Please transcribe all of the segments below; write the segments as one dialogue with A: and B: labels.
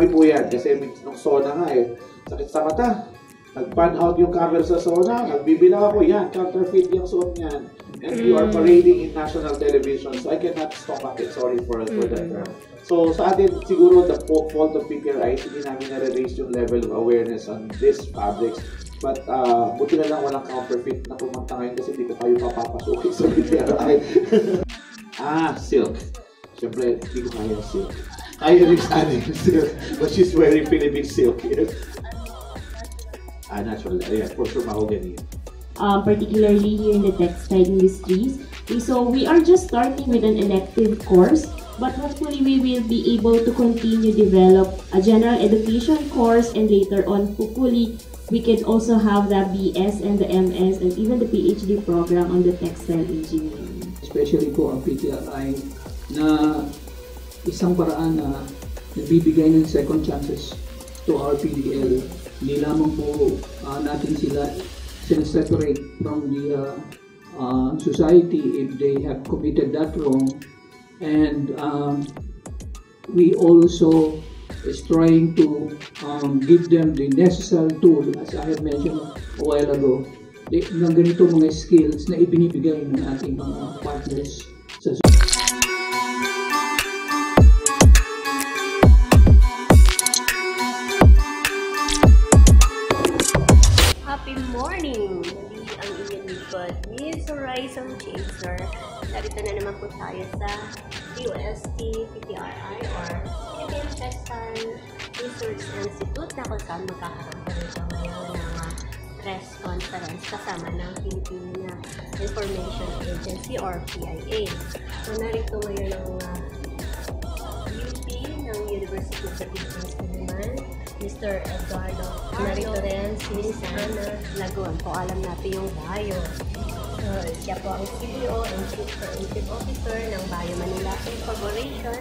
A: marami po yan. Kasi nung SONA nga sakit sa mata. Nag-pan out yung camera sa SONA, nagbibilang ako, yan, counterfeit yung suot niyan. And you are parading in national television, so I cannot stomach it. Sorry for that term. So sa atin, siguro the fault of PTRI, hindi namin na-raise yung level of awareness on these fabrics. But buti na lang walang counterfeit na pumunta ngayon kasi hindi ko tayo papapasukin sa PTRI. Silk. Siyempre, hindi ko kaya silk. Kaya rin sa atin yung silk, but she's wearing Philippine silk. Yes. Natural. Yeah, for sure, mahogany.
B: Particularly here in the textile industries. So we are just starting with an elective course, but hopefully we will be able to continue develop a general education course, and later on, hopefully, we can also have the BS and the MS and even the PhD program on the textile engineering.
C: Especially po ang PTRI na isang paraan na nagbibigay ng second chances to our PDL. Hindi lamang po natin sila separate from the society if they have committed that wrong, and we also is trying to give them the necessary tool, as I have mentioned a while ago, ng ganito mga skills na ibinibigay ng ating mga partners sa
D: Happy morning! Muli ang inyong lingkod, Miss Horizon Chaser. Narito na naman po tayo sa UST PTRI or Philippine Textile Research Institute na kung saan magkakaroon po rito ngayon ng press conference kasama ng Philippine Information Agency or PIA. So narito ngayon ang UP ng University of the Philippines naman, Mr. Eduardo. Narito rin si Sana Lagon. Po alam natin yung Bio. Siya po ang CEO and Chief Creative Officer ng Bio Manila Incorporation,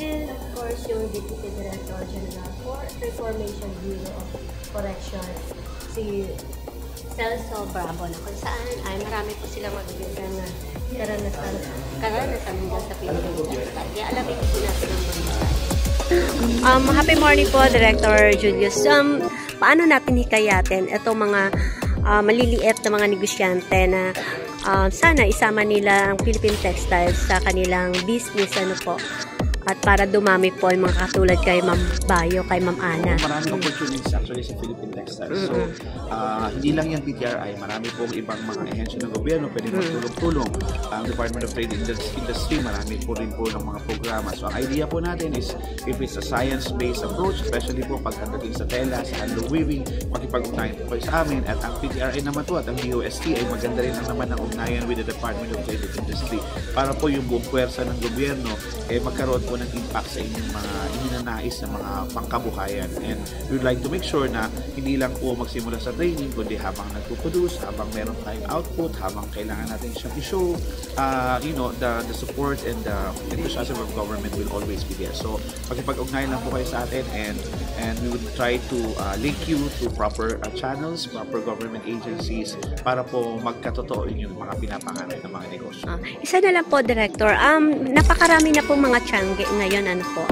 D: and of course yung Deputy Director General for Reformation Bureau of Correction, si Celso Bravo, na kung saan ay marami po silang magiging karanasan nila sa Pilipinas. Kaya alamin po natin ang mga happy morning po, Director Julius. Paano natin hikayatin itong mga maliliit na mga negosyante na sana isama nila ang Philippine Textiles sa kanilang business, ano po, at para dumami po yung mga katulad kay Ma'am Bayo, kay Ma'am Ana.
E: Maraming opportunities actually sa Philippine Textiles. So, hindi lang yung PTRI, marami pong ibang mga ahensya ng gobyerno pwede magtulong-tulong. Ang Department of Trade Industry, marami po rin po ng mga programa. So, ang idea po natin is, if it's a science-based approach, especially po pagdating sa tela, sa handloom weaving, makipag-ugnayan po sa amin. At ang PTRI naman po at ang UST ay maganda rin naman ang ugnayan with the Department of Trade Industry para po yung buong puwersa ng gobyerno magkaroon po ng impact sa inyong mga ininanais na mga pangkabuhayan. And we would like to make sure na hindi lang po magsimula sa training, kundi habang nagpo-produce, habang meron tayong output, habang kailangan natin siyang i-show, the support and the enthusiasm of government will always be there. So, magkipag-ugnayan lang po kayo sa atin, and we would try to link you to proper channels, proper government agencies para po magkatotoo yung mga pinapangarap ng mga negosyo.
D: Isa na lang po, Director. Napakarami na po mga tiyangge ngayon, ano po.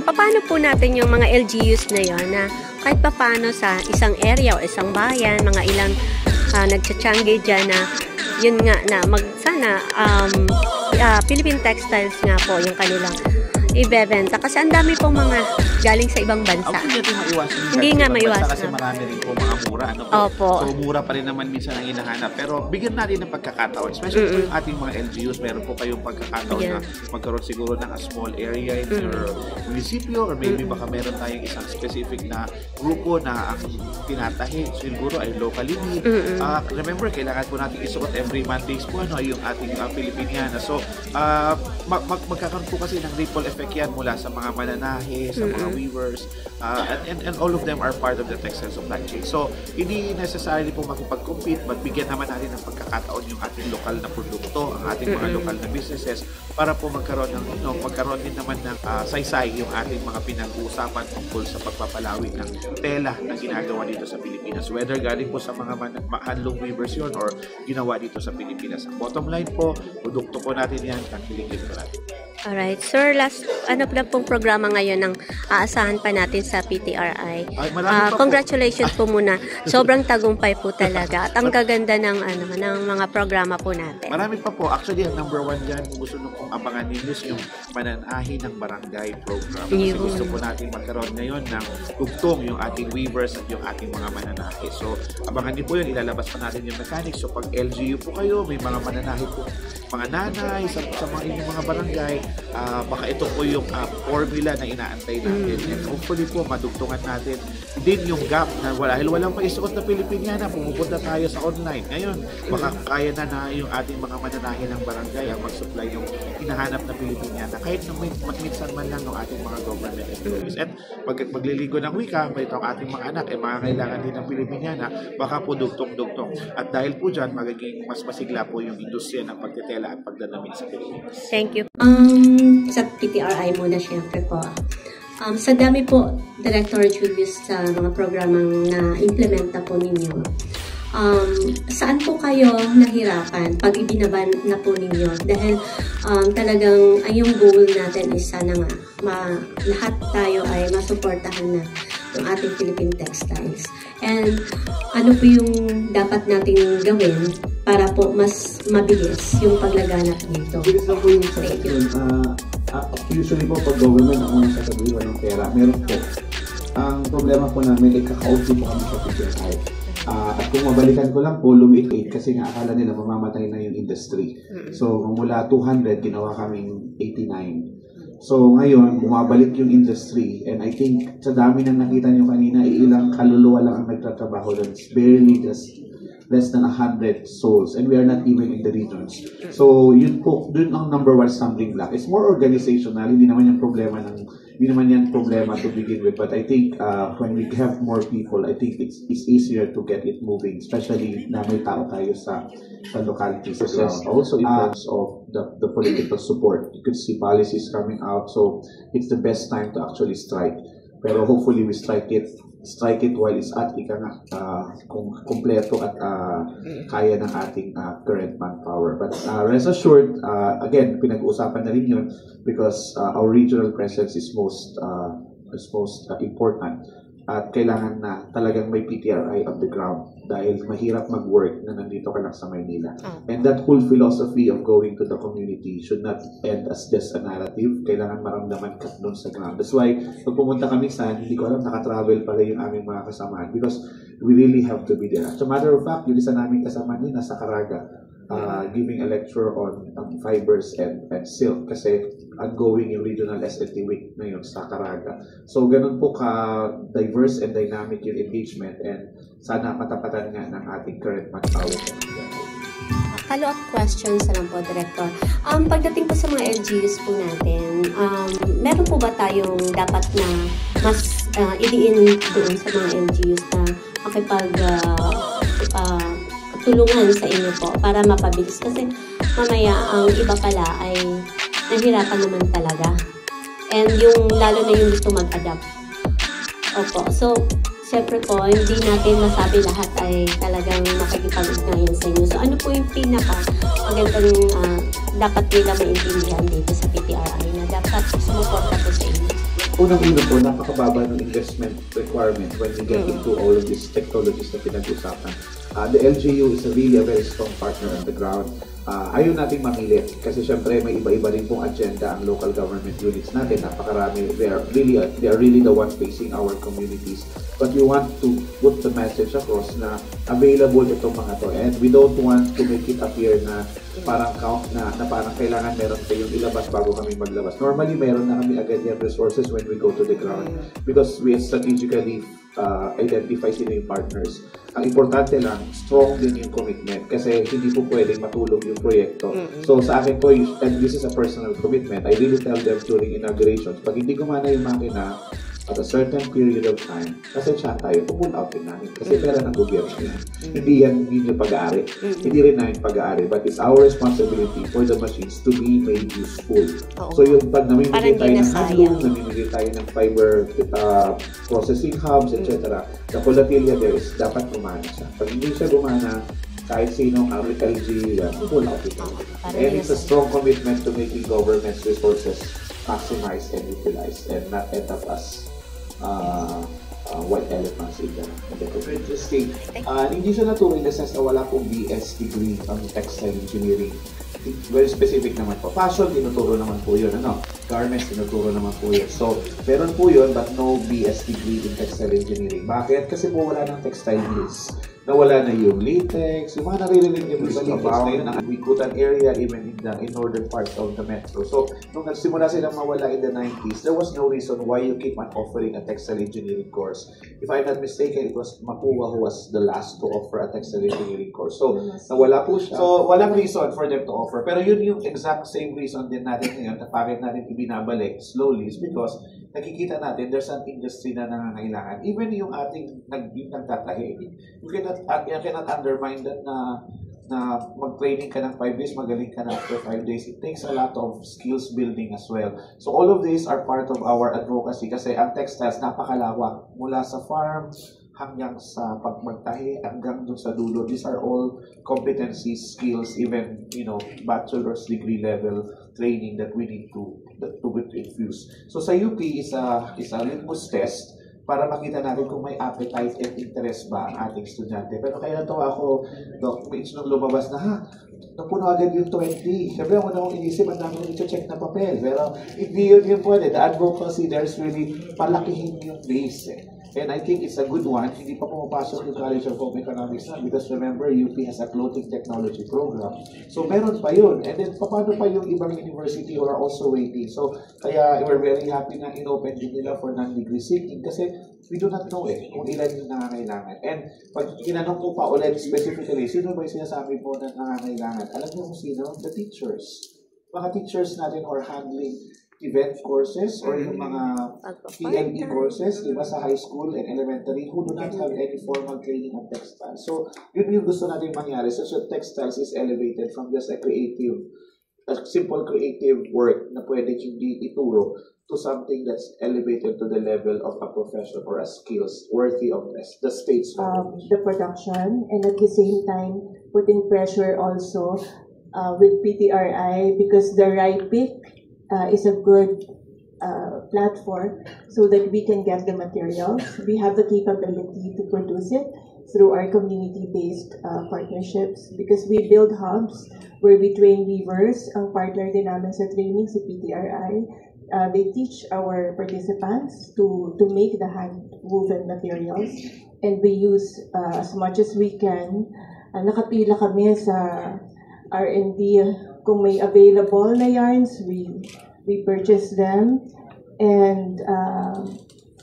D: Paano po natin yung mga LGUs na yon na kahit paano sa isang area o isang bayan, mga ilang nagtsatiyangge dyan na yun nga na sana Philippine Textiles nga po yung kanilang ibebenta. Kasi ang dami pong mga galing sa ibang bansa. Hindi nga maiwasan.
E: Kasi marami rin po mga mura.
D: Opo.
E: So, mura pa rin naman minsan ang hinahanap. Pero bigyan natin ng pagkakataon. Especially po yung ating mga LGUs. Meron po kayong pagkakataon na magkaroon siguro ng a small area in your municipio, or maybe baka meron tayong isang specific na grupo na ang tinatahi siguro ay locally made. Remember, kailangan po natin isuot every Mondays po yung ating Filipiniana. So, magkakaroon po kasi ng ripple effect yan mula sa mga mananahe, sa mga weavers, and all of them are part of the textile supply chain. So, hindi necessarily po makipag-compete, but bigyan naman natin ng pagkakataon yung ating lokal na produkto, ang ating mga lokal na businesses, para po magkaroon din naman ng saysay yung ating mga pinag-uusapan tungkol sa pagpapalawig ng tela na ginagawa dito sa Pilipinas. Whether galing po sa mga handloom weavers yun or ginawa dito sa Pilipinas. Ang bottom line po, produkto po natin yan, at kilig po natin.
D: Alright. Sir, last, ano lang pong programa ngayon ang aasahan pa natin sa PTRI?
E: Ay, marami pa po.
D: Congratulations po muna. Sobrang tagumpay po talaga. At ang gaganda ng, ng mga programa po natin.
E: Marami pa po. Actually, ang number 1 dyan, kung gusto nyo pong abangan ninyo is yung mananahi ng barangay program. Kasi
D: Yun.
E: gusto po natin magkaroon ngayon ng tugtong yung ating weavers at yung ating mga mananahi. So, abangan niyo po yun. Ilalabas pa natin yung mechanics. So, pag LGU po kayo, may mga mananahi po, mga nanay, sa mga inyong mga barangay, baka ito po yung formula na inaantay natin. And hopefully po, madugtungan natin din yung gap na dahil walang maisuot na Pilipiniana, pumupunta tayo sa online. Ngayon, baka kaya na yung ating mga mananahi ng barangay ang mag-supply yung hinahanap na Pilipiniana kahit na minsan man lang ng ating mga government employees. At magliligo ng wika, may itong ating mga anak, mga kailangan din ng Pilipiniana, baka po dugtong-dugtong. At dahil po dyan, magiging mas masigla po yung industriya ng pagtitela at pagdadamit sa Pilipinas.
D: Thank you. Sa PTRI muna syempre po. Sa dami po, Director Julius, sa mga programang na-implementa po ninyo, saan po kayo nahirapan pag ibinaban na po ninyo? Dahil talagang yung goal natin is sana nga lahat tayo ay masuportahan na ng ating Philippine textiles. And ano po yung dapat nating gawin para po mas mabilis yung paglaganap dito?
A: Bilis lang po yung sasabihin. Usually po pag government, ako nang sasabihin walang pera. Meron po. Ang problema po namin ay kaka-outfit po kami sa PTRI. At kung mabalikan ko lang po, lumiit kasi nga akala nila mamamatay na yung industry. So mula 200, ginawa kaming 89. So ngayon, bumabalik yung industry, and I think sa dami nang nakita nyo kanina, ilang kaluluwa lang ang nagtatrabaho doon. It's barely just less than 100 souls, and we are not even in the regions. So yun po, dun ang number 1 stumbling block. It's more organizational, hindi naman yan problema to begin with, but I think when we have more people, I think it's easier to get it moving, especially na may tao tayo sa localities as well. Also in terms of the political support, you could see policies coming out, so it's the best time to actually strike. Pero hopefully we strike it while it's at kung kumpleto at kaya ng ating current manpower. But rest assured, again, pinag-uusapan na rin yun because our regional presence is most important. At kailangan na talagang may PTRI on the ground dahil mahirap mag-work na nandito ka lang sa Maynila. And that whole philosophy of going to the community should not end as just a narrative. Kailangan maramdaman ka doon sa ground. That's why, pag pumunta kami hindi ko alam, nakatravel pala yung aming mga kasamahan because we really have to be there. As a matter of fact, yung isa namin kasamahan din nasa Caraga, giving a lecture on fibers and silk kasi ongoing yung regional SLT week ngayon sa Caraga. So ganun po ka-diverse and dynamic yung engagement, and sana matapatan nga ng ating current manpower.
D: Follow-up questions na lang po, Director. Pagdating po sa mga LGUs po natin, meron po ba tayong dapat na mas idiin doon sa mga LGUs na tulungan sa inyo po para mapabilis? Kasi mamaya ang iba pala ay nahirapan naman talaga. And lalo na yung gusto mag-adapt. Opo. So, siyempre po, hindi natin masabi lahat ay talagang makikipag-ugnayan sa inyo. So, ano po yung magandang dapat nila maintindihan dito sa PTRI na dapat sumuporta po sa inyo?
A: Unang-una po, napakababa ng investment requirement when we get into all of these technologies na pinag-usapan. The LGU is really a very strong partner on the ground. Ayaw nating mamilit kasi syempre may iba-iba rin pong agenda ang local government units natin. Napakarami. They are really the ones facing our communities. But we want to put the message across na available itong mga to. And we don't want to make it appear na parang parang kailangan meron kayong ilabas bago kami maglabas. Normally, meron na kami agad yung resources when we go to the ground because we strategically identify sino yung partners. Ang importante lang, strong din yung commitment kasi hindi po pwedeng matulog yung proyekto. So sa akin po, and this is a personal commitment, I really tell them during inaugurations, pag hindi gumana yung makina at a certain period of time, kasi siya tayo, pull out din namin. Kasi pera ng gobyerno yan. Hindi yan yung pag-aari. Hindi rin namin pag-aari. But it's our responsibility for the machines to be made useful. So yung pag namimigay tayo ng handloom, namimigay tayo ng fiber processing hubs, etc. The volatility there is dapat gumana siya. Pag hindi siya gumana, kahit sino ang LG, full applicant. And it's a strong commitment to making government's resources maximized and utilized and not end up as white elephants in the interesting. Hindi siya natuloy in the sense na wala pong BS degree ang textile engineering. Very specific naman po. Fashion, tinuturo naman po yun. Garments, tinuturo naman po yun. So, meron po yun, but no BS degree in textile engineering. Bakit? Kasi po wala ng textile mills. Nawala na yung latex, yung mga naririnig yung mga latex na yun. We put an area even in northern part of the metro. So, nung nagsimula silang mawala in the 90s, there was no reason why you keep on offering a textile engineering course. If I'm not mistaken, it was Mapua who was the last to offer a textile engineering course. So, nawala po siya. So, walang reason for them to offer. Pero yun yung exact same reason din natin ngayon na bakit natin ibinabalik slowly is because nakikita natin there's an industry na nangangailangan. Even yung ating nagtatahi, you cannot undermine that na mag-training ka ng 5 days, magaling ka na after 5 days. It takes a lot of skills building as well. So all of these are part of our advocacy kasi ang textiles napakalawak. Mula sa farm hanggang sa pagmagtahi, hanggang dun sa dulo. These are all competencies, skills, even, bachelor's degree level training that we need to infuse. So sa UP is a litmus test para makita natin kung may appetite and interest ba ang ating estudyante. Pero kaya natawa ako, Doc, nung lumabas na, napuno agad yung 20. Siyempre ako na akong inisip, ang dami kong i-check na papel. Pero hindi yun yung pwede. The advocacy, there's really palakihin yung base. And I think it's a good one. Hindi pa pumapasok yung College of Home Economics na because remember, UP has a clothing technology program. So meron pa yun. And then, paano pa yung ibang university who are also waiting? So, kaya we're very happy na in-open din nila for non-degree seeking kasi we do not know kung ilan yung nangangailangan. And pag tinanong ko pa ulit specifically, sino ba yung sinasabi po na nangangailangan? Alam niyo kung sino? The teachers. Mga teachers natin are handling event courses or yung mga PLE courses, diba, sa high school and elementary who do not have any formal training on textiles. So, yun yung gusto natin mangyari. So, textiles is elevated from just a simple creative work na pwede hindi ituro to something that's elevated to the level of a profession or a skills worthy of the state's
F: the production, and at the same time putting pressure also with PTRI because the RIPIC is a good platform so that we can get the materials. We have the capability to produce it through our community-based partnerships because we build hubs where we train weavers. Ang partner din namin sa training, si PTRI. They teach our participants to make the hand-woven materials, and we use as much as we can. Nakapila kami sa R&D. Kung may available na yarns, we purchase them, and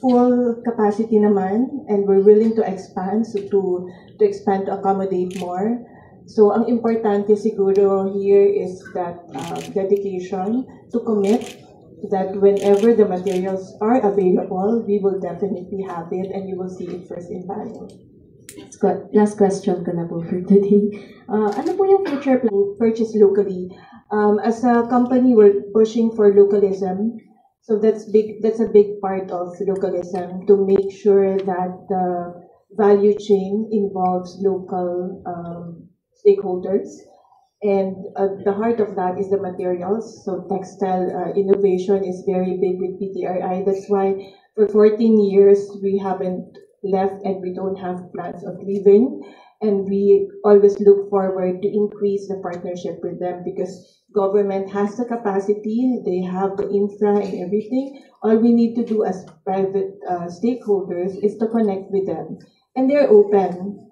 F: full capacity naman, and we're willing to expand to expand to accommodate more. So ang importante siguro here is that dedication to commit that whenever the materials are available, we will definitely have it and you will see it first in value.
B: Last question ko na po for today. Ano po yung future plan?
F: Purchase locally. As a company, we're pushing for localism. So that's a big part of localism, to make sure that the value chain involves local stakeholders. And the heart of that is the materials. So textile innovation is very big with PTRI. That's why for 14 years, we haven't left and we don't have plans of leaving. And we always look forward to increase the partnership with them because government has the capacity, they have the infra and everything. All we need to do as private stakeholders is to connect with them. And they're open.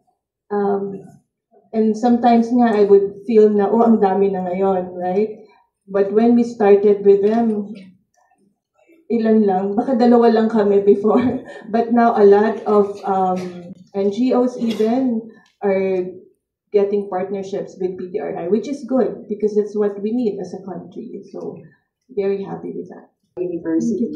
F: And sometimes nga I would feel na, ang dami na ngayon, right? But when we started with them, ilan lang, baka dalawa lang kami before. But now a lot of NGOs even are getting partnerships with PTRI, which is good because that's what we need as a country. So very happy with that.
B: University.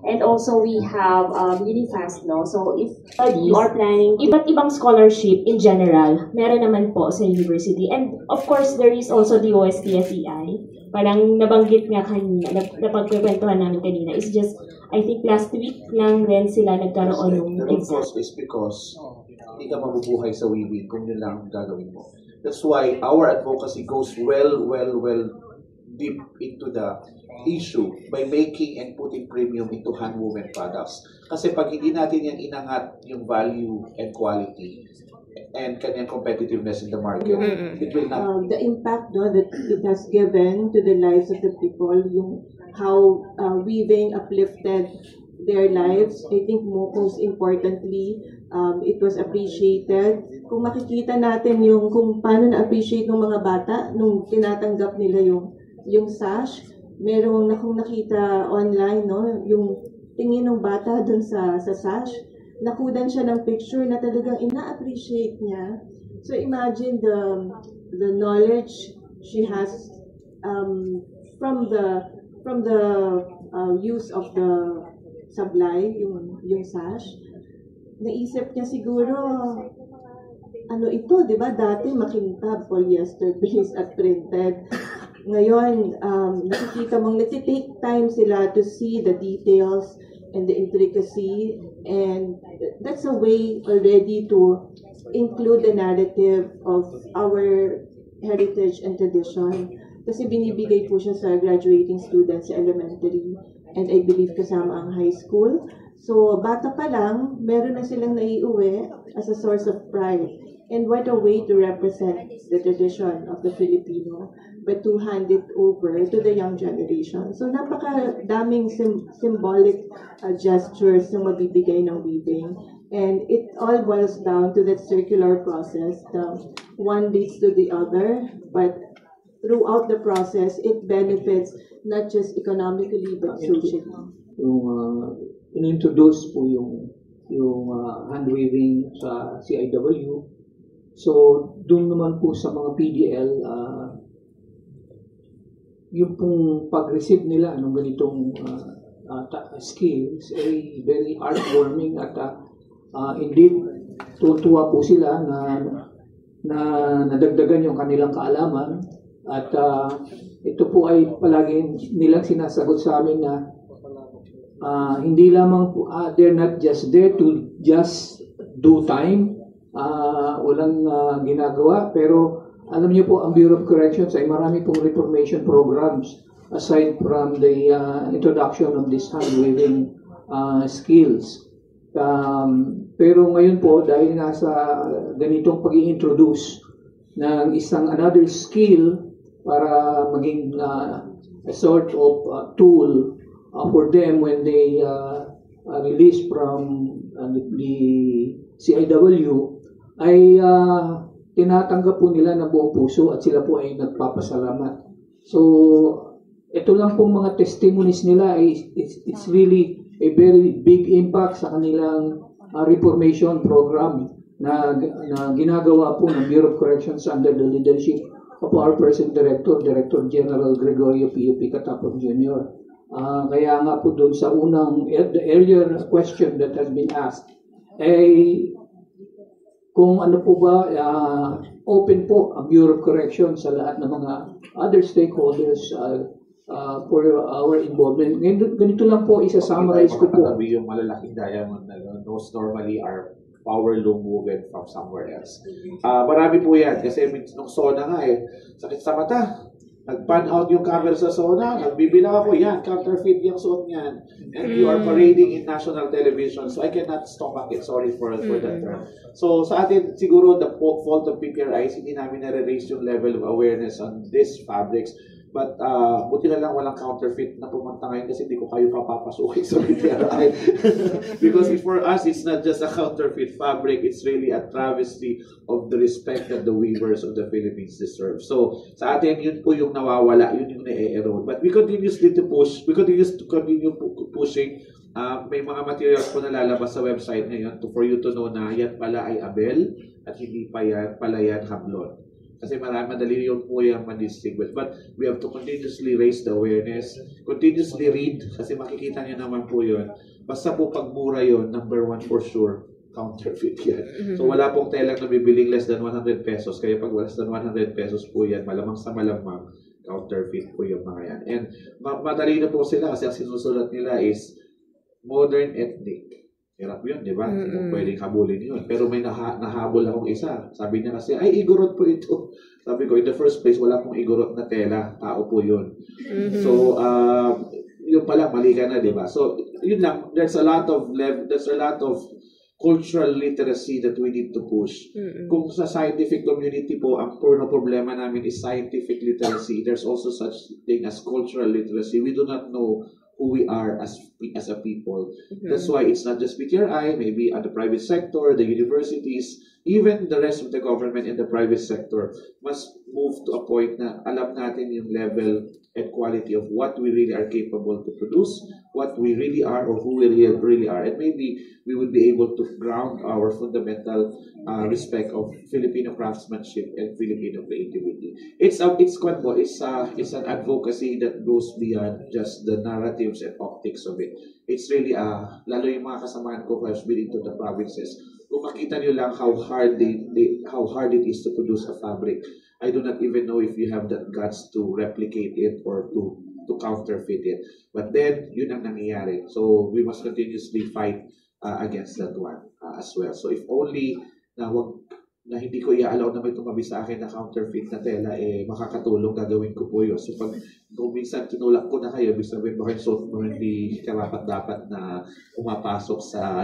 B: And also we have Unifast, no? So if you are planning iba't ibang scholarship in general, meron naman po sa university. And of course, there is also the OSTFEI. Parang nabanggit nga kanina, napagkwentuhan namin kanina. It's just, I think last week lang rin sila nagkaroon ng
A: exam. Is because hindi ka mabubuhay sa weaving kung yun lang gagawin mo. That's why our advocacy goes well deep into the issue by making and putting premium into hand-woven products. Kasi pag hindi natin yan inangat yung value and quality and kanyang competitiveness in the market, it will not.
F: The impact that it has given to the lives of the people, how weaving uplifted their lives. I think most importantly, it was appreciated. Kung makikita natin kung paano na-appreciate ng mga bata nung tinatanggap nila yung sash, merong akong nakita online, no, yung tingin ng bata dun sa sash, nakudan siya ng picture na talagang ina-appreciate niya. So imagine the knowledge she has from the use of the sablay, yung sash. Naisip niya siguro, ano ito, di ba? Dati makintab, polyester-based at printed. Ngayon, nakikita mong nagtitake time sila to see the details and the intricacy, and that's a way already to include the narrative of our heritage and tradition. Kasi binibigay po siya sa graduating students sa elementary, and I believe kasama ang high school. So, bata pa lang, meron na silang naiuwi as a source of pride. And what a way to represent the tradition of the Filipino, but to hand it over to the young generation. So, napakadaming symbolic gestures na mabibigay ng weaving. And it all boils down to that circular process. One leads to the other, but throughout the process, it benefits not just economically, but socially.
C: In-introduce po yung hand-weaving sa CIW. So, doon naman po sa mga PDL, yung pong pag-receive nila ng ganitong skills ay very heartwarming at indeed, tutuwa po sila na nadagdagan yung kanilang kaalaman at ito po ay palagi nilang sinasagot sa amin na hindi lamang po, they're not just there to just do time, walang ginagawa, pero alam niyo po ang Bureau of Corrections ay marami pong reformation programs aside from the introduction of this hand-weaving skills. Pero ngayon po, dahil nga sa ganitong pag-i-introduce ng another skill para maging a sort of tool for them when they release from the CIW, ay tinatanggap po nila ng buong puso at sila po ay nagpapasalamat. So, ito lang pong mga testimonies nila, it's really a very big impact sa kanilang reformation program na ginagawa po ng Bureau of Corrections under the leadership of our President Director General Gregorio P.U.P. Catapon Jr. Kaya nga po doon sa the earlier question that has been asked, kung ano po ba, open po ang Bureau of Corrections sa lahat ng mga other stakeholders for our involvement. Ganito lang po, isa-summarize ko po.
A: Yung malalaking diamond na those normally are power loom woven from somewhere else. Marami po yan kasi nung SONA nga sakit sa mata. Nag-pan out yung camera sa SONA, nagbibilang ako, yan, counterfeit yung suot niyan. And you are parading in national television, so I cannot stomach it. Sorry for that term. So sa atin, siguro the fault of PPRI is hindi namin na-raise yung level of awareness on these fabrics. But buti na lang walang counterfeit na pumunta ngayon kasi hindi ko kayo papapasukin sa PPRI. Because for us, it's not just a counterfeit fabric, it's really a travesty of the respect that the weavers of the Philippines deserve. So sa atin, yun po yung nawawala, yun yung na-erode. But we continue pushing. May mga materials po na lalabas sa website ngayon for you to know na yan pala ay abel at hindi pa yan, pala yan hablon. Kasi madali yung po yung ma-distinguish. But we have to continuously raise the awareness, continuously read, kasi makikita niyo naman po yun. Basta po pagmura yun, number one for sure, counterfeit yan. So wala pong telang na bibiling less than 100 pesos. Kaya pag less than 100 pesos po yan, malamang sa malamang, counterfeit po yung mga yan. And madali na po sila kasi ang sinusulat nila is modern ethnic. Hirap yun, di ba? Hindi mo pwedeng habulin yun. Pero may nahabol akong isa. Sabi niya kasi, ay, igorot po ito. Sabi ko, in the first place, wala pong igorot na tela. Tao po yun. So, yun pala, mali ka na, di ba? So, yun lang. There's a lot of cultural literacy that we need to push. Kung sa scientific community po, ang puro problema namin is scientific literacy. There's also such thing as cultural literacy. We do not know who we are as a people. That's why it's not just PTRI, maybe at the private sector, the universities, even the rest of the government and the private sector must move to a point na alam natin yung level and quality of what we really are capable to produce, what we really are or who we really are. And maybe we would be able to ground our fundamental respect of Filipino craftsmanship and Filipino creativity. It's an advocacy that goes beyond just the narratives and optics of it. It's really, lalo yung mga kasamahan ko who has been into the provinces, kung makita nyo lang how hard it is to produce a fabric. I do not even know if you have that guts to replicate it or to counterfeit it. But then, yun ang nangyayari. So, we must continuously fight against that one as well. So, if only na hindi ko i-allow na may tumabi sa akin na counterfeit na tela, makakatulong, gagawin ko po yun. So, kung minsan tinulak ko na kayo, bisa sabihin, bakit suot mo hindi karapat-dapat na pumapasok sa,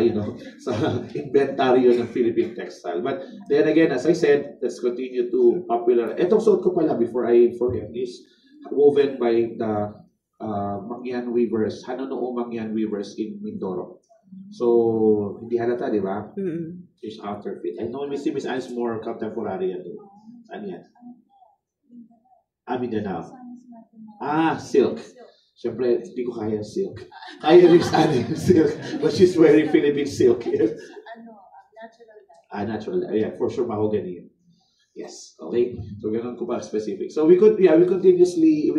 A: sa inventaryo ng Philippine textile. But then again, as I said, let's continue to popular. Etong suot ko pala, before I forget this, woven by the Mangyan Weavers, Hanunoo Mangyan Weavers in Mindoro. So, hindi halata, di ba? Is counterfeit. I know Miss Alice more contemporary yan. Saan yan? Mindanao. Silk. Siyempre, hindi ko kaya silk. Kaya rin sa atin silk. But she's wearing Philippine silk. Yes. Natural. Yeah, for sure, mahogany. Yes. Okay. So, ganun ko pa specific. So, we continuously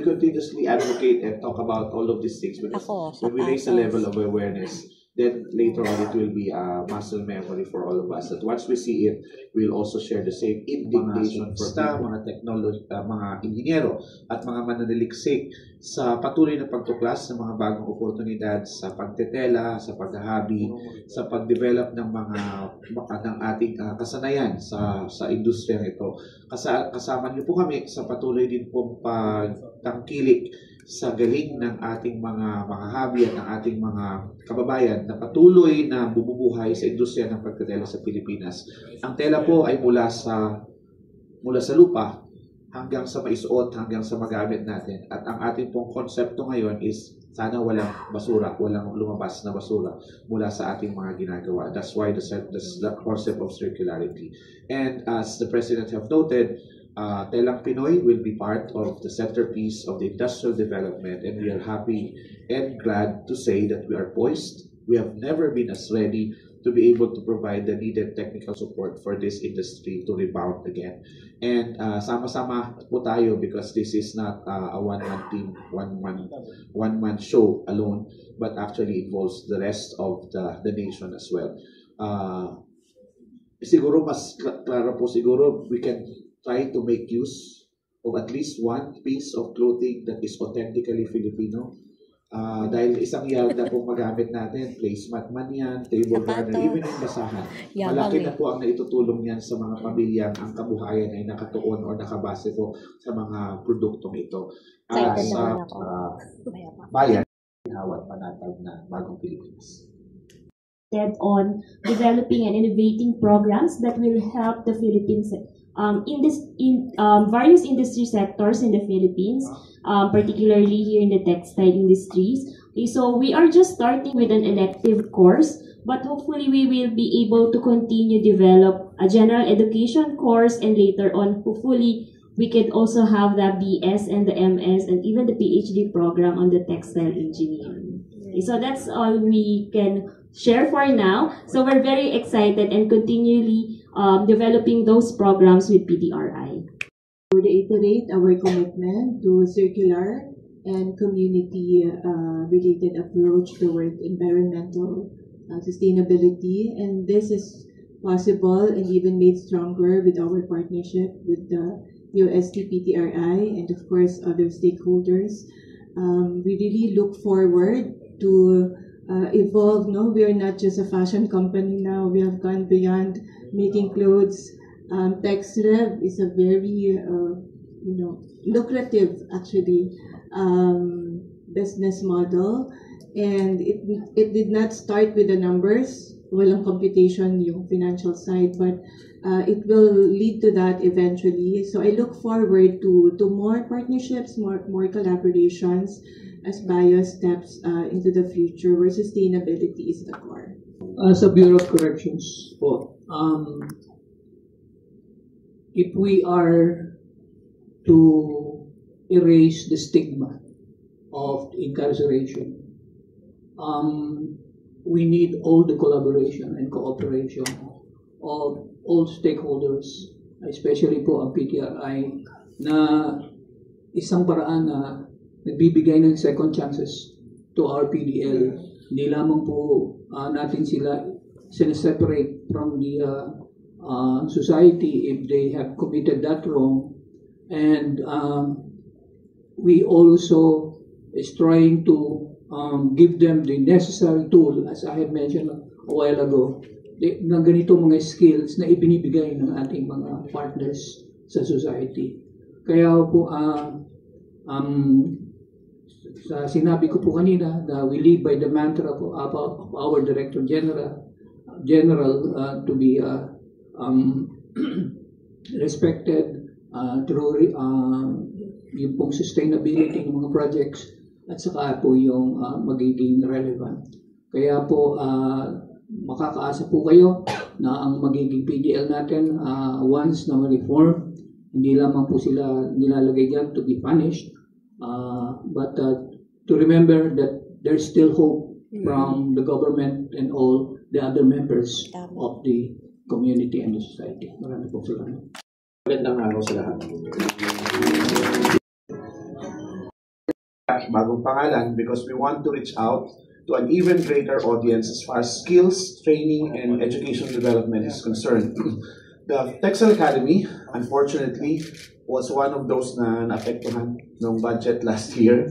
A: advocate and talk about all of these things because when we raise a level of awareness, then later on it will be a muscle memory for all of us. That once we see it, we'll also share the same indignation for mga technology, mga inhinyero at mga mananaliksik sa patuloy na pagtuklas ng mga bagong oportunidad sa pagtetela, sa paghahabi, sa pagdevelop ng ating kasanayan sa industriya ito. Kasama niyo po kami sa patuloy din pong pagtangkilik sa galing ng ating mga habi at ng ating mga kababayan na patuloy na bumubuhay sa industriya ng pagtetela sa Pilipinas. Ang tela po ay mula sa lupa hanggang sa maisuot, hanggang sa magamit natin. At ang ating pong konsepto ngayon is sana walang basura, walang lumabas na basura mula sa ating mga ginagawa. That's why the concept of circularity. And as the President have noted, Telang Pinoy will be part of the centerpiece of the industrial development, and we are happy and glad to say that we are poised. We have never been as ready to be able to provide the needed technical support for this industry to rebound again. And sama-sama po tayo because this is not a one-man team, one-man show alone, but actually involves the rest of the nation as well. Siguro mas klaro po siguro we can try to make use of at least one piece of clothing that is authentically Filipino. Dahil isang yard na pong magamit natin, placemat man yan, table runner, even yung basahan. Malaki na po ang naitutulong yan sa mga pamilyang ang kabuhayan ay nakatuon o nakabase po sa mga produktong ito. Sa bayan, hawat panatag na bagong Pilipinas.
B: On developing and innovating programs that will help the Philippines in various industry sectors in the Philippines, particularly here in the textile industries. Okay, so we are just starting with an elective course, but hopefully we will be able to continue develop a general education course, and later on, hopefully, we could also have the BS and the MS and even the PhD program on the textile engineering. Okay, so that's all we can share for now. So we're very excited and continually developing those programs with PTRI.
F: To reiterate our commitment to circular and community-related approach toward environmental sustainability, and this is possible and even made stronger with our partnership with the UST PTRI and of course other stakeholders. We really look forward to evolve. No, we are not just a fashion company now. We have gone beyond making clothes. TexRev is a very lucrative actually business model, and it did not start with the numbers. Walang computation yung financial side, but it will lead to that eventually. So I look forward to more partnerships, more collaborations as Bio steps into the future where sustainability is the core.
C: Sa Bureau of Corrections po, if we are to erase the stigma of incarceration, we need all the collaboration and cooperation of all stakeholders, especially po ang PTRI, na isang paraan na nagbibigay ng second chances to our PDL. Hindi lamang po natin sila separate from the society if they have committed that wrong, and we also is trying to give them the necessary tool, as I had mentioned a while ago, na ganito mga skills na ibinibigay ng ating mga partners sa society. Kaya po, sa sinabi ko po kanina na we live by the mantra of our Director General to be respected through yung pong sustainability ng mga projects, at saka po yung magiging relevant. Kaya po makakaasa po kayo na ang magiging PDL natin once na ma-reform, hindi lamang po sila nilalagay dyan to be punished, but to remember that there's still hope from the government and all the other members of the community and the society. Maraming po salamat.
A: Magandang araw sa lahat. Bagong pangalan because we want to reach out to an even greater audience as far as skills, training, and education development is concerned. The Texel Academy, unfortunately, was one of those na naapektuhan ng budget last year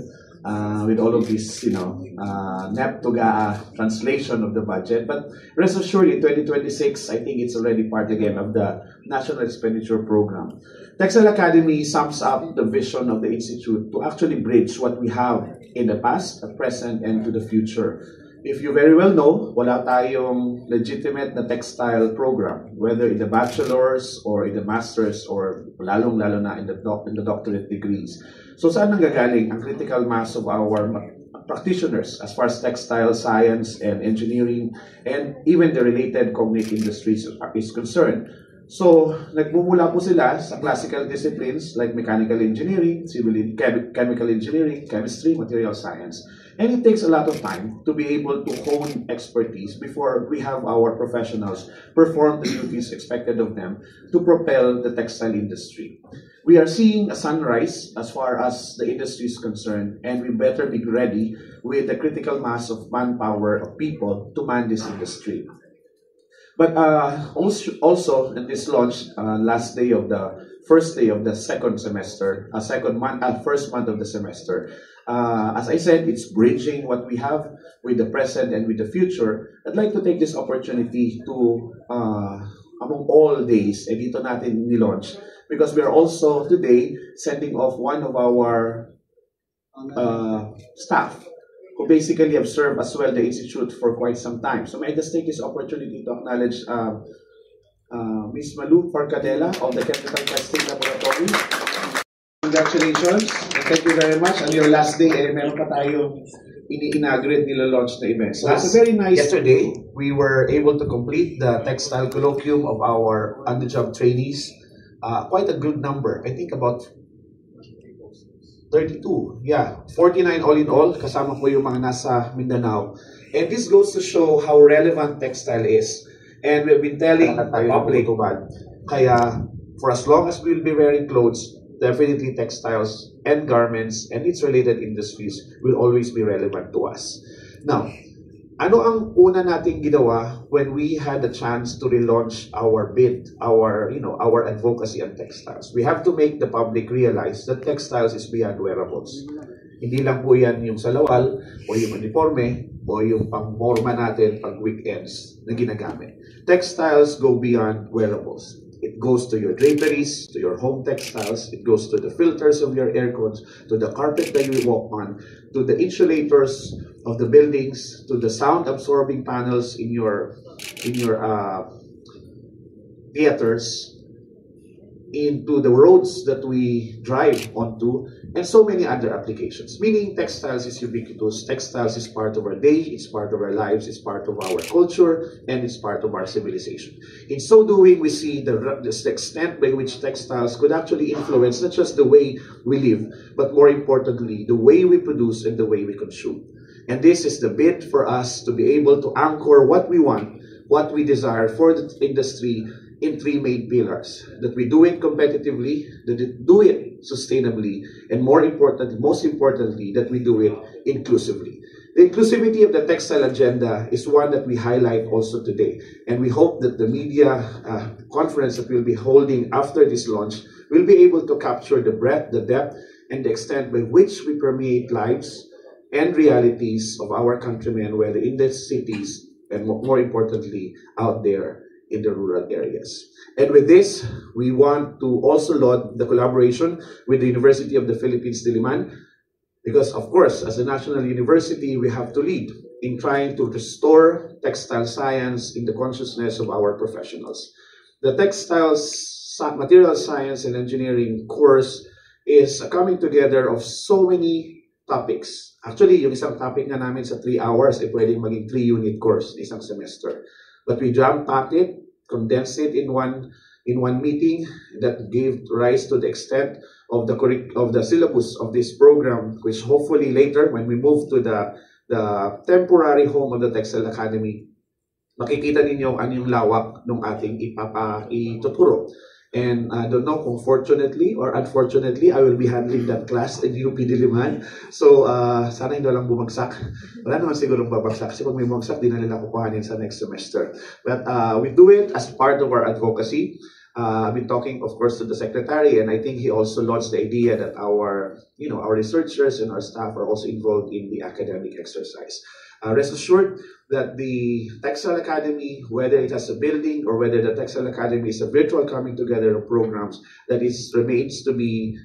A: with all of this, NEP-TOGA translation of the budget. But rest assured, in 2026, I think it's already part again of the National Expenditure Program. Texel Academy sums up the vision of the Institute to actually bridge what we have in the past, the present, and to the future. If you very well know, wala tayong legitimate na textile program, whether in the bachelor's or in the master's or lalong-lalo na in the doctorate degrees. So saan nanggagaling ang critical mass of our practitioners as far as textile science and engineering and even the related cognate industries is concerned? So, nagmumula po sila sa classical disciplines like mechanical engineering, chemical engineering, chemistry, material science. And it takes a lot of time to be able to hone expertise before we have our professionals perform the duties expected of them to propel the textile industry. We are seeing a sunrise as far as the industry is concerned, and we better be ready with the critical mass of manpower of people to man this industry. But also in this launch, first day of the second semester, first month of the semester, as I said, it's bridging what we have with the present and with the future. I'd like to take this opportunity to, among all days, dito natin ni-launch, because we are also today sending off one of our staff who basically have served as well the Institute for quite some time. So may I just take this opportunity to acknowledge Ms. Malu Forcadella of the Chemical Testing Laboratory. Congratulations and thank you very much. On your last day, meron pa tayong ini-inaugurate nila-launch na events. So it's a very nice... Yesterday, we were able to complete the textile colloquium of our on-the-job trainees. Quite a good number. I think about 32, yeah, 49 all in all, kasama po yung mga nasa Mindanao. And this goes to show how relevant textile is. And we've been telling the public, kaya for as long as we'll be wearing clothes, definitely textiles and garments and its related industries will always be relevant to us. Now, ano ang una nating ginawa when we had the chance to relaunch our bid, our advocacy on textiles? We have to make the public realize that textiles is beyond wearables. Hindi lang po yan yung salawal o yung uniforme, o yung pang-morma natin pag weekends na ginagamit. Textiles go beyond wearables. It goes to your draperies, to your home textiles, it goes to the filters of your air cons, to the carpet that you walk on, to the insulators of the buildings, to the sound absorbing panels in your theaters, into the roads that we drive onto, and so many other applications. Meaning textiles is ubiquitous. Textiles is part of our day, it's part of our lives, it's part of our culture, and it's part of our civilization. In so doing, we see the extent by which textiles could actually influence not just the way we live, but more importantly, the way we produce and the way we consume. And this is the bit for us to be able to anchor what we want, what we desire for the industry in three main pillars: that we do it competitively, that we do it sustainably, and most importantly, that we do it inclusively. The inclusivity of the textile agenda is one that we highlight also today, and we hope that the media conference that we'll be holding after this launch will be able to capture the breadth, the depth, and the extent by which we permeate lives and realities of our countrymen, whether in the cities and more importantly, out there in the rural areas. And with this, we want to also laud the collaboration with the University of the Philippines, Diliman, because of course, as a national university, we have to lead in trying to restore textile science in the consciousness of our professionals. The material science and engineering course is a coming together of so many topics. Actually, yung isang topic na namin sa 3 hours ay pwedeng maging 3-unit course isang semester. But we jam-packed it, condensed it in one meeting that gave rise to the extent of the syllabus of this program, which hopefully later, when we move to the temporary home of the Textile Academy, makikita ninyo ano yung lawak ng ating ituturo. And I don't know kung fortunately or unfortunately, I will be handling that class in UP Diliman. So, sana hindi walang bumagsak. Wala naman sigurong babagsak. Kasi pag may bumagsak, di na nila kukuhanin sa next semester. But we do it as part of our advocacy. I've been talking, of course, to the secretary, and I think he also launched the idea that our researchers and our staff are also involved in the academic exercise. Rest assured that the Textile Academy, whether it has a building or whether the Textile Academy is a virtual coming together of programs, that remains to be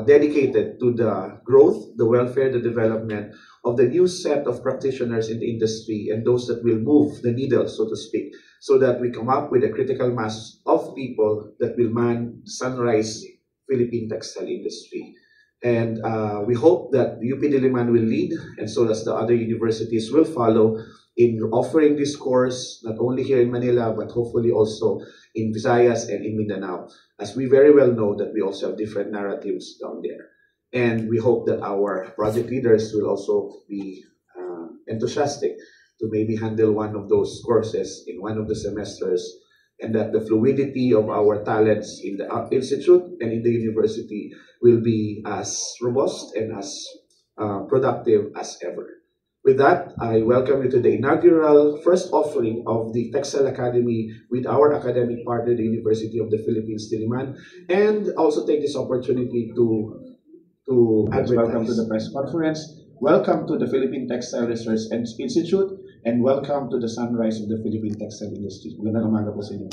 A: dedicated to the growth, the welfare, the development of the new set of practitioners in the industry and those that will move the needle, so to speak, so that we come up with a critical mass of people that will man sunrise Philippine textile industry. And we hope that UP Diliman will lead, and so as the other universities will follow in offering this course, not only here in Manila, but hopefully also in Visayas and in Mindanao, as we very well know that we also have different narratives down there. And we hope that our project leaders will also be enthusiastic to maybe handle one of those courses in one of the semesters, and that the fluidity of our talents in the institute and in the university will be as robust and as productive as ever. With that, I welcome you to the inaugural first offering of the Textile Academy with our academic partner, the University of the Philippines, Diliman, and also take this opportunity to advertise. Welcome to the press conference. Welcome to the Philippine Textile Research Institute, and welcome to the sunrise of the Philippine textile industry. Magandang umaga po sa inyo.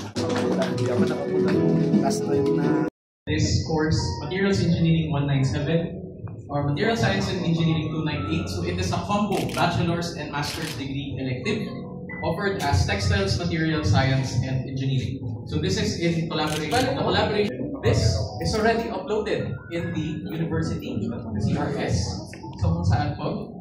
G: This course, Materials Engineering 197 or Material Science and Engineering 298. So it is a combo bachelor's and master's degree elective offered as Textiles, Material Science and Engineering. So this is in collaboration. The collaboration, this is already uploaded in the university, the CRS. So kung saan po,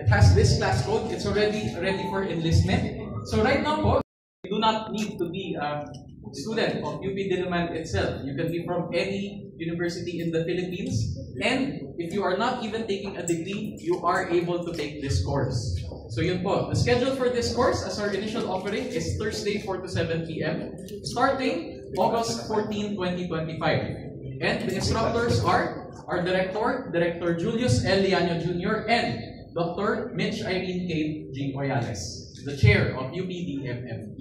G: it has this class code. It's already ready for enlistment. So right now po, you do not need to be a student of UP Diliman itself. You can be from any university in the Philippines. And if you are not even taking a degree, you are able to take this course. So yun po, the schedule for this course as our initial offering is Thursday 4 to 7 p.m. starting August 14, 2025. And the instructors are our director, Director Julius L. Liano Jr. and Dr. Mitch Irene Kate G. Oyales, the chair of UPDMFE.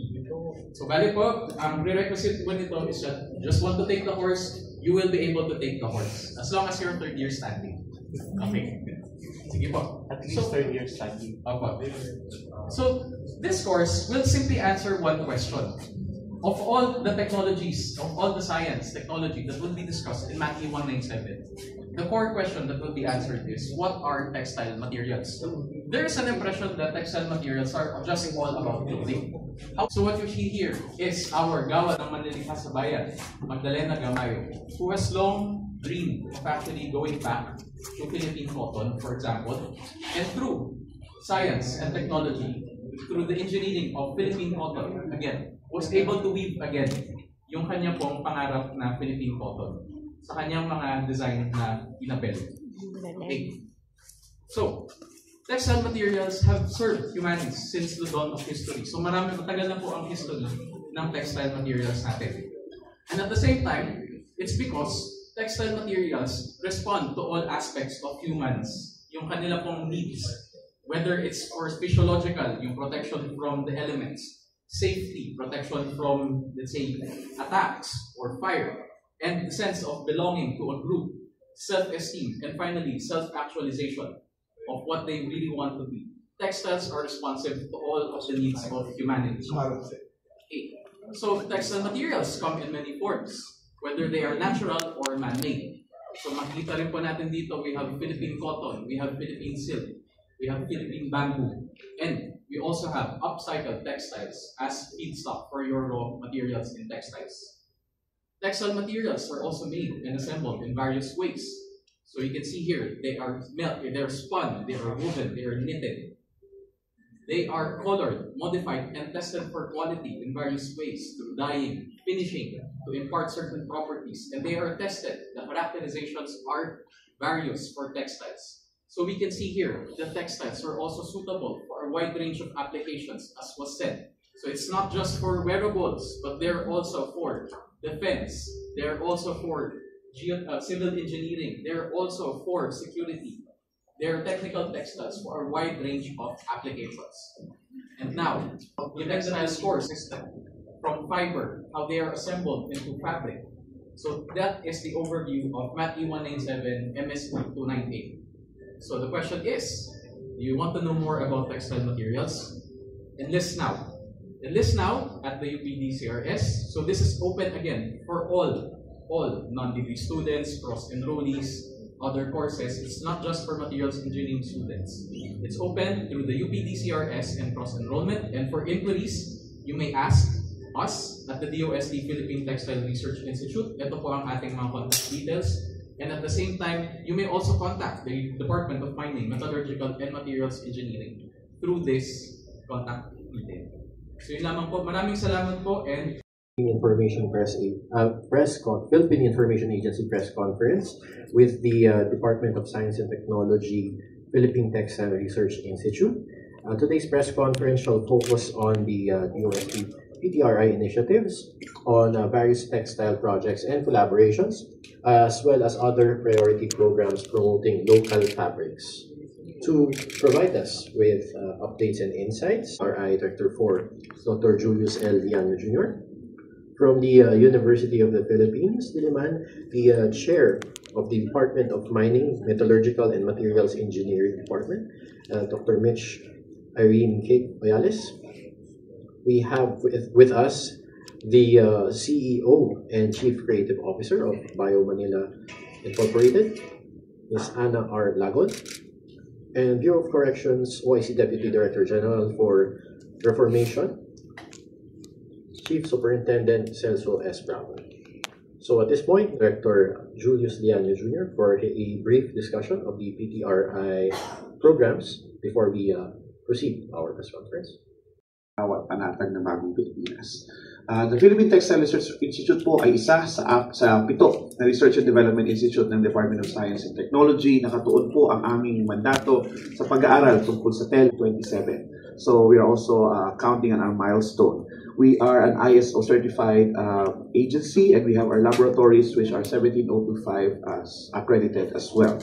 G: So bali po, ang prerequisite po nito is that you just want to take the course, you will be able to take the course as long as you're third year standing. Okay. Sige po.
H: At least 3 years study.
G: Opo. So, this course will simply answer one question. Of all the technologies, of all the science, technology that will be discussed in Matthew 197, the core question that will be answered is, what are textile materials? There is an impression that textile materials are just all about clothing. So what you see here is our gawa ng manlilikha sa bayan, Magdalena Gamayo, who has long dreamed of actually going back to Philippine cotton, for example, and through science and technology, through the engineering of Philippine cotton, again, was able to weave again yung kanya pong pangarap na Philippine cotton sa kanyang mga design na inapel. Okay. So, textile materials have served humanity since the dawn of history. So matagal na po ang history ng textile materials natin. And at the same time, it's because textile materials respond to all aspects of humans, yung kanila pong needs. Whether it's for physiological, yung protection from the elements, safety, protection from, let's say, attacks or fire, and the sense of belonging to a group, self-esteem, and finally, self-actualization of what they really want to be. Textiles are responsive to all of the needs of humanity. Okay. So, textile materials come in many forms, whether they are natural or man-made. So, makikita rin po natin dito, we have Philippine cotton, we have Philippine silk, we have Philippine bamboo, and we also have upcycled textiles as feedstock for your raw materials in textiles. Textile materials are also made and assembled in various ways. So you can see here, they are melted, they are spun, they are woven, they are knitted. They are colored, modified, and tested for quality in various ways through dyeing, finishing, to impart certain properties. And they are tested. The characterizations are various for textiles. So we can see here, the textiles are also suitable for a wide range of applications, as was said. So it's not just for wearables, but they're also for defense. They're also for civil engineering. They're also for security. They're technical textiles for a wide range of applications. And now, the textile core system, from fiber, how they are assembled into fabric. So that is the overview of Matthew 197, MSP 298. So the question is, do you want to know more about textile materials? Enlist now. Enlist now at the UPDCRS. So this is open again for all non-degree students, cross-enrollees, other courses. It's not just for materials engineering students. It's open through the UPDCRS and cross-enrollment. And for inquiries, you may ask us at the DOST Philippine Textile Research Institute. Ito po ang ating mga contact details. And at the same time, you may also contact the Department of Mining, Metallurgical, and Materials Engineering through this contact detail. So yun lamang po. Maraming salamat po and
I: Philippine Information Agency press conference with the Department of Science and Technology, Philippine Textile Research Institute. Today's press conference shall focus on the DOST PTRI initiatives, on various textile projects and collaborations, as well as other priority programs promoting local fabrics. To provide us with updates and insights, RI Director 4, Dr. Julius L. Liano Jr. From the University of the Philippines, Diliman, the Chair of the Department of Mining, Metallurgical, and Materials Engineering Department, Dr. Mitch Irene K. Oyales. We have with us the CEO and Chief Creative Officer of Bio Manila Incorporated, Ms. Ana R. Lagon, and Bureau of Corrections OIC Deputy Director General for Reformation, Chief Superintendent Celso S. Bravo. So at this point, Director Julius Liano Jr. for a brief discussion of the PTRI programs before we proceed to our press conference.
A: Panatag ng Bagong Pilipinas. The Philippine Textile Research Institute po ay isa sa 7 na Research and Development Institute ng Department of Science and Technology. Nakatuon po ang aming mandato sa pag-aaral tungkol sa TEL 27. So we are also counting on our milestone. We are an ISO certified agency, and we have our laboratories which are 17025 as accredited as well.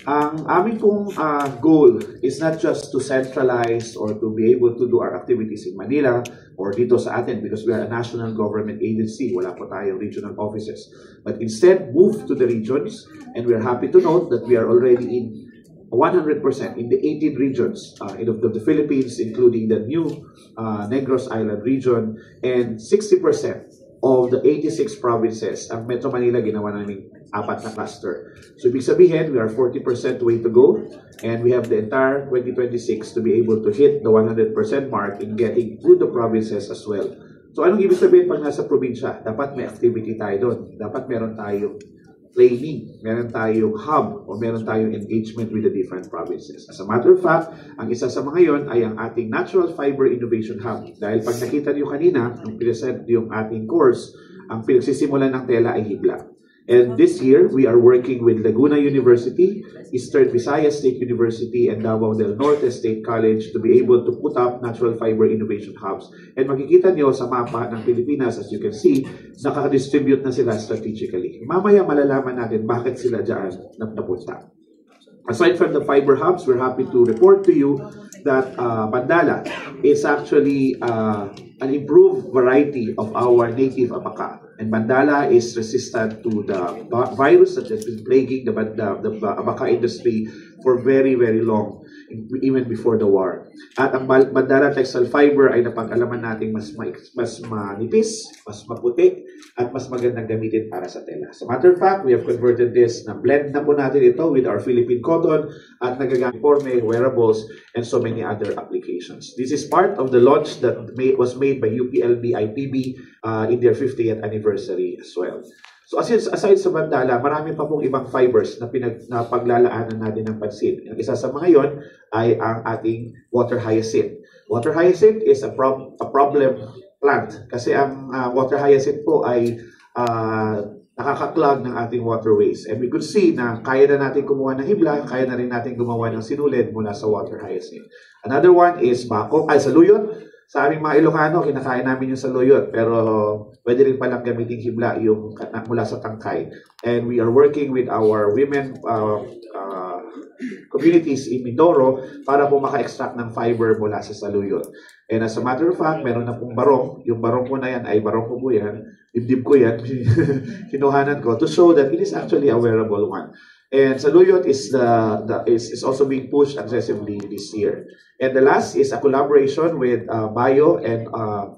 A: Ang aming pong goal is not just to centralize or to be able to do our activities in Manila or dito sa atin, because we are a national government agency, wala po tayong regional offices. But instead, move to the regions, and we are happy to note that we are already in 100% in the 18 regions of the Philippines, including the new Negros Island region, and 60% of the 86 provinces. Ang Metro Manila ginawa namin 4 na cluster. So ibig sabihin, we are 40% way to go, and we have the entire 2026 to be able to hit the 100% mark in getting through the provinces as well. So anong ibig sabihin pag nasa probinsya? Dapat may activity tayo doon. Dapat meron tayong training, meron tayong hub, o meron tayong engagement with the different provinces. As a matter of fact, ang isa sa mga yon ay ang ating Natural Fiber Innovation Hub. Dahil pag nakita niyo kanina, ang present yung ating course, ang pinagsisimulan ng tela ay hibla. And this year, we are working with Laguna University, Eastern Visayas State University, and Davao del Norte State College to be able to put up natural fiber innovation hubs. And makikita nyo sa mapa ng Pilipinas, as you can see, nakaka-distribute na sila strategically. Mamaya malalaman natin bakit sila dyan napunta. Aside from the fiber hubs, we're happy to report to you that Bandala is actually an improved variety of our native abaca. And Bandala is resistant to the virus that has been plaguing the abaca industry for very, very long, even before the war. At ang Bandala textile fiber ay napag-alaman natin mas manipis, mas maputi, at mas magandang gamitin para sa tela. As a matter of fact, we have converted this, na blend na po natin ito with our Philippine cotton at nagagamit for wearables and so many other applications. This is part of the launch that was made by UPLB IPB in their 50th anniversary as well. So aside sa Bandala, marami pa pong ibang fibers na paglalaanan natin ng pansin. Ang isa sa mga yon ay ang ating water hyacinth. Water hyacinth is a problem plant kasi ang water hyacinth po ay nakakaklag ng ating waterways. And we could see na kaya na natin kumuha ng hibla, kaya na rin natin gumawa ng sinulid mula sa water hyacinth. Another one is saluyot. Sa aming mga Ilocano, kinakain namin yung saluyot, pero pwede rin palang gamitin hibla yung mula sa tangkay. And we are working with our women communities in Mindoro para po maka-extract ng fiber mula sa saluyot. And as a matter of fact, meron na pong barong. Yung barong po na yan ay barong ko po yan. Dibdib ko yan. Kinuhanan ko to show that it is actually a wearable one. And saluyot is also being pushed aggressively this year. And the last is a collaboration with Bio and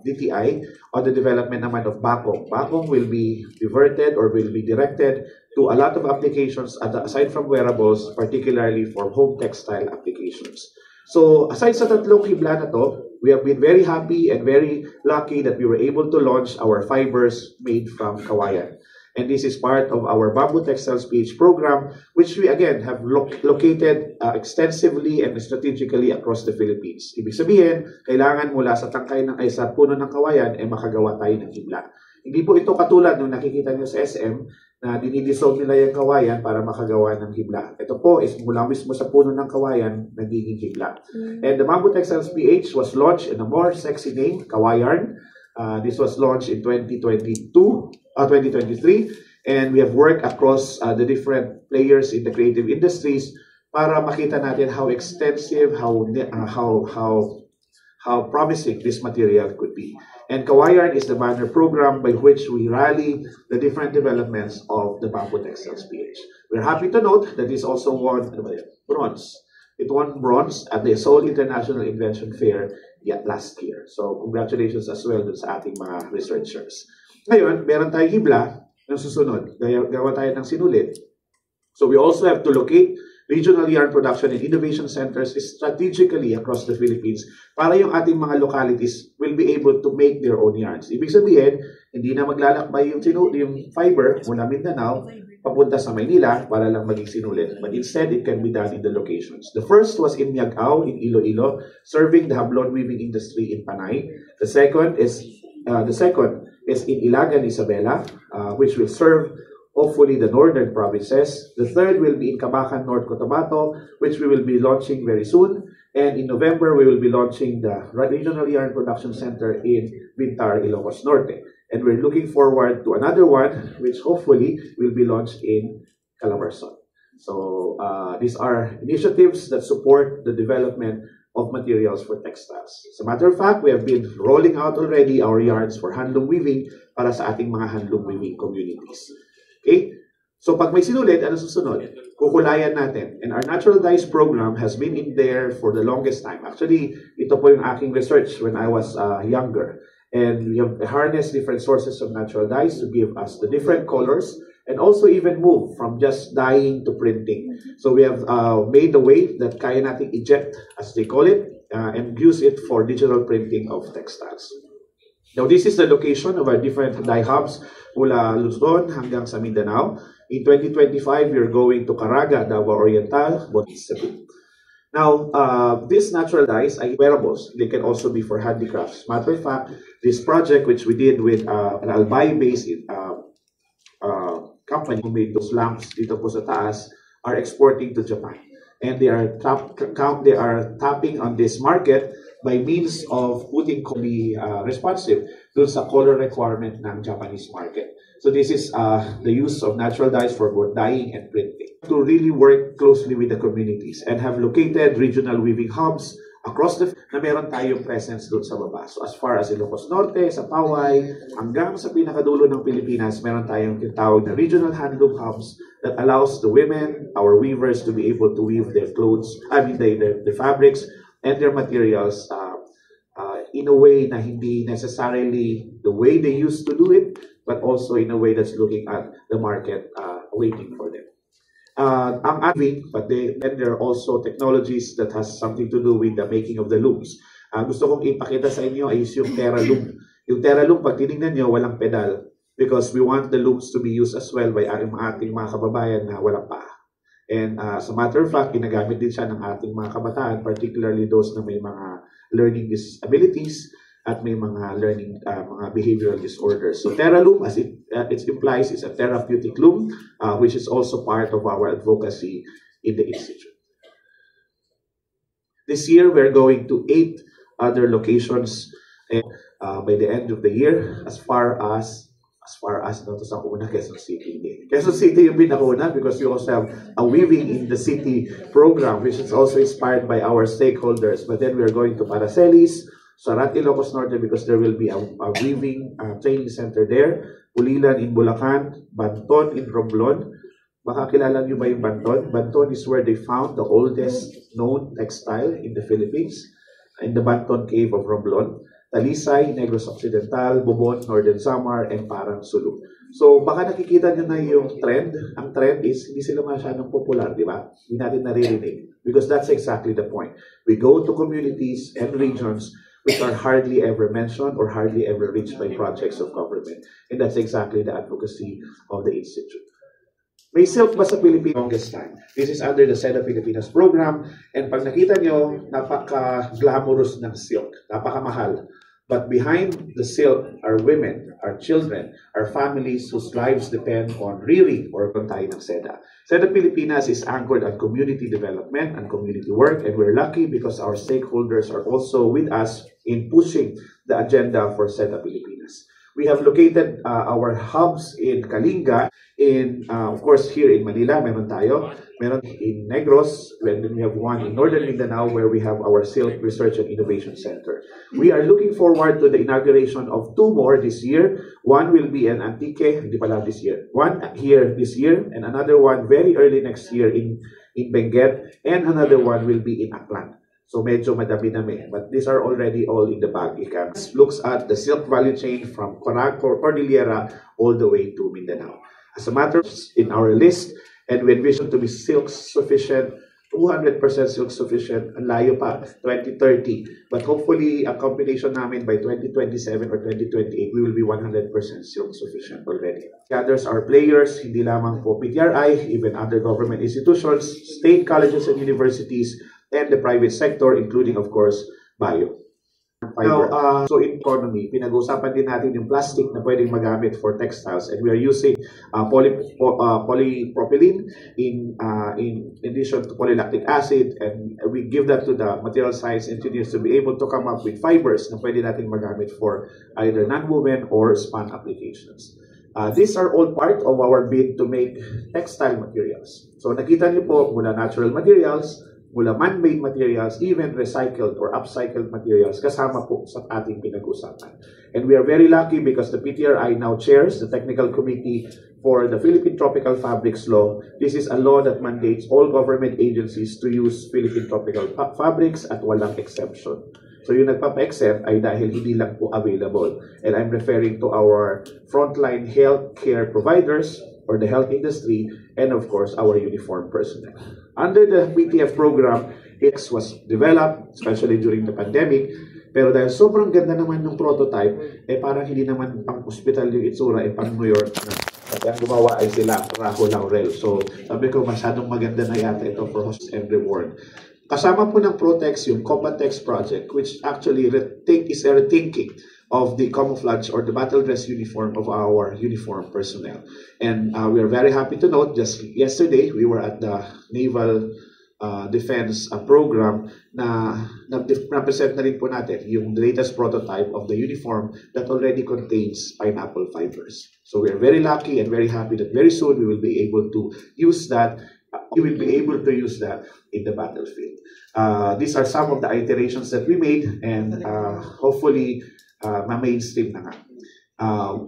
A: DTI on the development naman of Bakong. Bakong will be diverted or will be directed to a lot of applications aside from wearables, particularly for home textile applications. So aside sa tatlong hibla na to, we have been very happy and very lucky that we were able to launch our fibers made from kawayan. And this is part of our Bamboo Textiles PH program, which we again have located extensively and strategically across the Philippines. Ibig sabihin, kailangan mula sa tangkay sa puno ng kawayan ay makagawa tayo ng hibla. Hindi po ito katulad nung nakikita nyo sa SM na dinidissolve nila yung kawayan para makagawa ng hibla. Ito po is mula mismo sa puno ng kawayan, nagiging hibla. And the Bamboo Textiles PH was launched in a more sexy name, Kawayarn. This was launched in 2023, and we have worked across the different players in the creative industries para makita natin how extensive, how promising this material could be. And Kawayarn is the banner program by which we rally the different developments of the Bamboo Textiles PH. We're happy to note that this also won bronze. It won bronze at the Seoul International Invention Fair last year. So, congratulations as well dun sa ating mga researchers. Ngayon, meron tayong hibla ng susunod. Gawa tayo ng sinulid. So, we also have to locate regional yarn production and innovation centers strategically across the Philippines para yung ating mga localities will be able to make their own yarns. Ibig sabihin, hindi na maglalakbay yung fiber mula Mindanao papunta sa Maynila para lang maging sinulid. But instead, it can be done in the locations. The first was in Miagao, in Iloilo, serving the hablon weaving industry in Panay. The second is in Ilagan, Isabela, which will serve hopefully the northern provinces. The third will be in Cabacan, North Cotabato, which we will be launching very soon. And in November, we will be launching the Regional Yarn Production Center in Bintar, Ilocos Norte. And we're looking forward to another one, which hopefully will be launched in Calabarzon. So these are initiatives that support the development of materials for textiles. As a matter of fact, we have been rolling out already our yarns for handloom weaving para sa ating mga handloom weaving communities. Okay? So pag may sinulit, ano susunod? Kukulayan natin. And our natural dyes program has been in there for the longest time. Actually, ito po yung aking research when I was younger. And we have harnessed different sources of natural dyes to give us the different colors and also even move from just dyeing to printing. So we have made a way that kaya nating eject, as they call it, and use it for digital printing of textiles. Now, this is the location of our different dye hubs mula Luzon hanggang sa Mindanao. In 2025, we are going to Caraga, Davao Oriental, Cebu. Now, these natural dyes are wearables. They can also be for handicrafts. Matter of fact, this project, which we did with an Albay-based company who made those lamps dito po sa taas, are exporting to Japan. And they are tapping on this market by means of putting responsive dun sa color requirement ng Japanese market. So this is the use of natural dyes for both dyeing and printing. To really work closely with the communities and have located regional weaving hubs across na meron tayong presence doon sa baba. So as far as Ilocos Norte, sa Paway, hanggang sa pinakadulo ng Pilipinas, meron tayong tinatawag na regional handloom hubs that allows the women, our weavers, to be able to weave their clothes, their fabrics and their materials in a way na hindi necessarily the way they used to do it, but also in a way that's looking at the market waiting for them. But then there are also technologies that has something to do with the making of the looms. Gusto kong ipakita sa inyo ay yung Terra Loom. Yung Terra Loom, pag tinignan nyo, walang pedal because we want the looms to be used as well by ating mga kababayan na walang paa. And as a matter of fact, ginagamit din siya ng ating mga kabataan, particularly those na may mga learning disabilities at may mga learning, mga behavioral disorders. So Terra Loom, as it implies, is a therapeutic loom, which is also part of our advocacy in the Institute. This year, we're going to 8 other locations by the end of the year, as far as no, to sa una, Quezon City. Quezon City yung pinakauna because we also have a Weaving in the City program, which is also inspired by our stakeholders. But then we're going to Paracelis, Sarat, Ilocos Norte, because there will be a weaving training center there. Ulilan in Bulacan, Banton in Romblon. Baka kilala niyo ba yung Banton? Banton is where they found the oldest known textile in the Philippines, in the Banton Cave of Romblon. Talisay, Negros Occidental, Bubon, Northern Samar, and Parang Sulu. So baka nakikita niyo na yung trend. Ang trend is hindi sila masyadong popular, di ba? Hindi natin naririnig. Because that's exactly the point. We go to communities and regions which are hardly ever mentioned or hardly ever reached by projects of government. And that's exactly the advocacy of the Institute. May silk ba sa Pilipinas? Longest time. This is under the Seda Pilipinas program. And pag nakita nyo, napaka-glamorous ng silk. Napakamahal. But behind the silk are women, are children, are families whose lives depend on rearing or tayo ng Seda. Seda Pilipinas is anchored on community development and community work, and we're lucky because our stakeholders are also with us in pushing the agenda for Seda Pilipinas. We have located our hubs in Kalinga, of course, here in Manila, meron tayo. Meron in Negros, and then we have one in Northern Mindanao where we have our Silk Research and Innovation Center. We are looking forward to the inauguration of 2 more this year. One will be in Antique, hindi pala this year. One here this year, and another one very early next year in Benguet, and another one will be in Aklan. So medyo madami-dami, but these are already all in the bag. It looks at the silk value chain from Cordillera all the way to Mindanao. As a matter of in our list, and we envision to be silk sufficient, 200% silk sufficient, ang layo pa, 2030. But hopefully, ang combination namin by 2027 or 2028, we will be 100% silk sufficient already. Others are players, hindi lamang po PTRI, even other government institutions, state colleges and universities, and the private sector, including, of course, Bio. Now, so in economy, pinag-usapan din natin yung plastic na pwedeng magamit for textiles, and we are using polypropylene in addition to polylactic acid, and we give that to the material science engineers to be able to come up with fibers na pwede natin magamit for either nonwoven or spun applications. These are all part of our bid to make textile materials. So nakita niyo po mula natural materials, mula man-made materials, even recycled or upcycled materials, kasama po sa ating pinag-usapan. And we are very lucky because the PTRI now chairs the Technical Committee for the Philippine Tropical Fabrics Law. This is a law that mandates all government agencies to use Philippine tropical fabrics at walang exemption. So yung nagpapa-exempt ay dahil hindi lang po available. And I'm referring to our frontline healthcare providers or the health industry, and of course, our uniformed personnel. Under the PTF program, it was developed, especially during the pandemic, pero dahil sobrang ganda naman ng prototype, parang hindi naman pang hospital yung itsura, pang New York na. Kasi ang gumawa ay sila, Raho Laurel. So, sabi ko, masyadong maganda na yata ito for host and reward. Kasama po ng Protex yung Combatex project, which actually is a rethinking of the camouflage or the battle dress uniform of our uniformed personnel. And we are very happy to note, just yesterday, we were at the Naval Defense Program na present na rin po natin yung latest prototype of the uniform that already contains pineapple fibers. So we are very lucky and very happy that very soon we will be able to use that. We will be able to use that in the battlefield. These are some of the iterations that we made, and hopefully ma-mainstream na nga.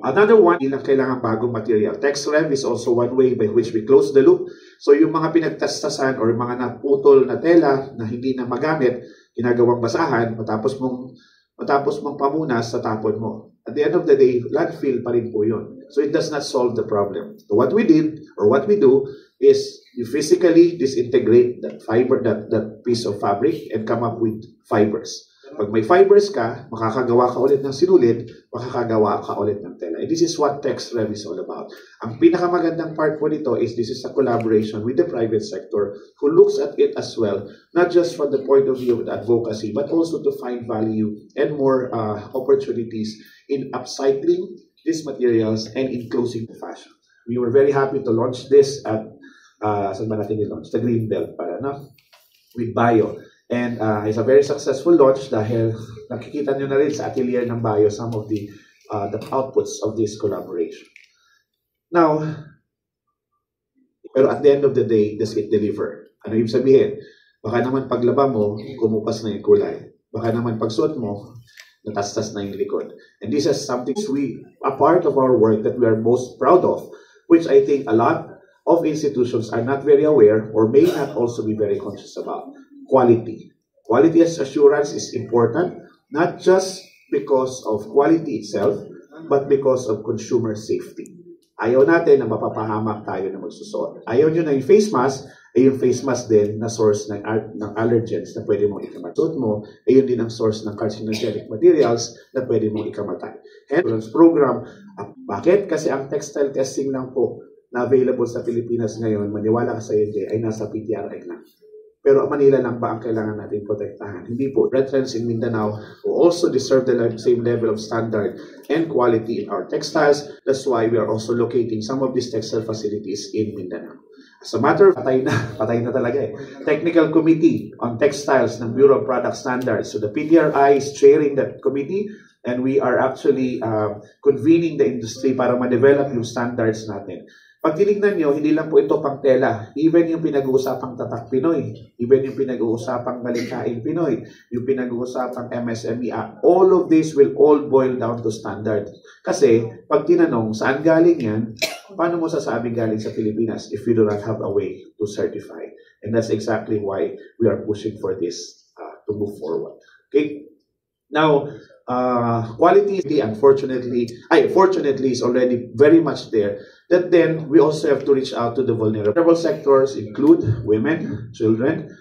A: Another one, ilang kailangan bagong material. TexRev is also one way by which we close the loop. So yung mga pinagtastasan or mga naputol na tela na hindi na magamit, ginagawang basahan, matapos mong pamunas sa tapon mo. At the end of the day, landfill pa rin po yun. So it does not solve the problem. So what we did, or what we do, is you physically disintegrate that fiber, that piece of fabric, and come up with fibers. Pag may fibers ka, makakagawa ka ulit ng sinulid, makakagawa ka ulit ng tela. And this is what TexRev is all about. Ang pinakamagandang part po nito is this is a collaboration with the private sector who looks at it as well, not just from the point of view of advocacy, but also to find value and more opportunities in upcycling these materials and in closing the fashion. We were very happy to launch this at saan ba natin i-launch? The Greenbelt para, no? With Bio. And it's a very successful launch dahil nakikita nyo na rin sa atelier ng Bio some of the outputs of this collaboration. Now, pero at the end of the day, does it deliver? Ano yung sabihin? Baka naman paglaba mo, kumupas na yung kulay. Baka naman pagsuot mo, natastas na yung likod. And this is something a part of our work that we are most proud of, which I think a lot of institutions are not very aware or may not also be very conscious about. Quality. Quality assurance is important, not just because of quality itself, but because of consumer safety. Ayaw natin na mapapahamak tayo na magsusuot. Ayaw nyo na yung face mask, ay yung face mask din na source ng allergens na pwede mong ikamatay mo, ay yun din ang source ng carcinogenic materials na pwede mong ikamatay. Hence, program, bakit? Kasi ang textile testing lang po na available sa Pilipinas ngayon, maniwala ka sa hindi, ay nasa PTRI na. Pero Manila lang ba ang kailangan natin protektahan? Hindi po. Veterans in Mindanao who also deserve the same level of standard and quality in our textiles. That's why we are also locating some of these textile facilities in Mindanao. As a matter of patay na talaga eh. Technical Committee on Textiles ng Bureau of Product Standards. So the PTRI is chairing that committee, and we are actually convening the industry para ma-develop yung standards natin. Pag tinignan nyo, hindi lang po ito pang tela. Even yung pinag-uusapang Tatak Pinoy, even yung pinag-uusapang Malikhain Pinoy, yung pinag-uusapang MSME, all of this will all boil down to standard. Kasi, pag tinanong, saan galing yan, paano mo sasabing galing sa Pilipinas if you do not have a way to certify? And that's exactly why we are pushing for this to move forward. Okay? Now, quality, fortunately is already very much there. That then, we also have to reach out to the vulnerable sectors, include women, children,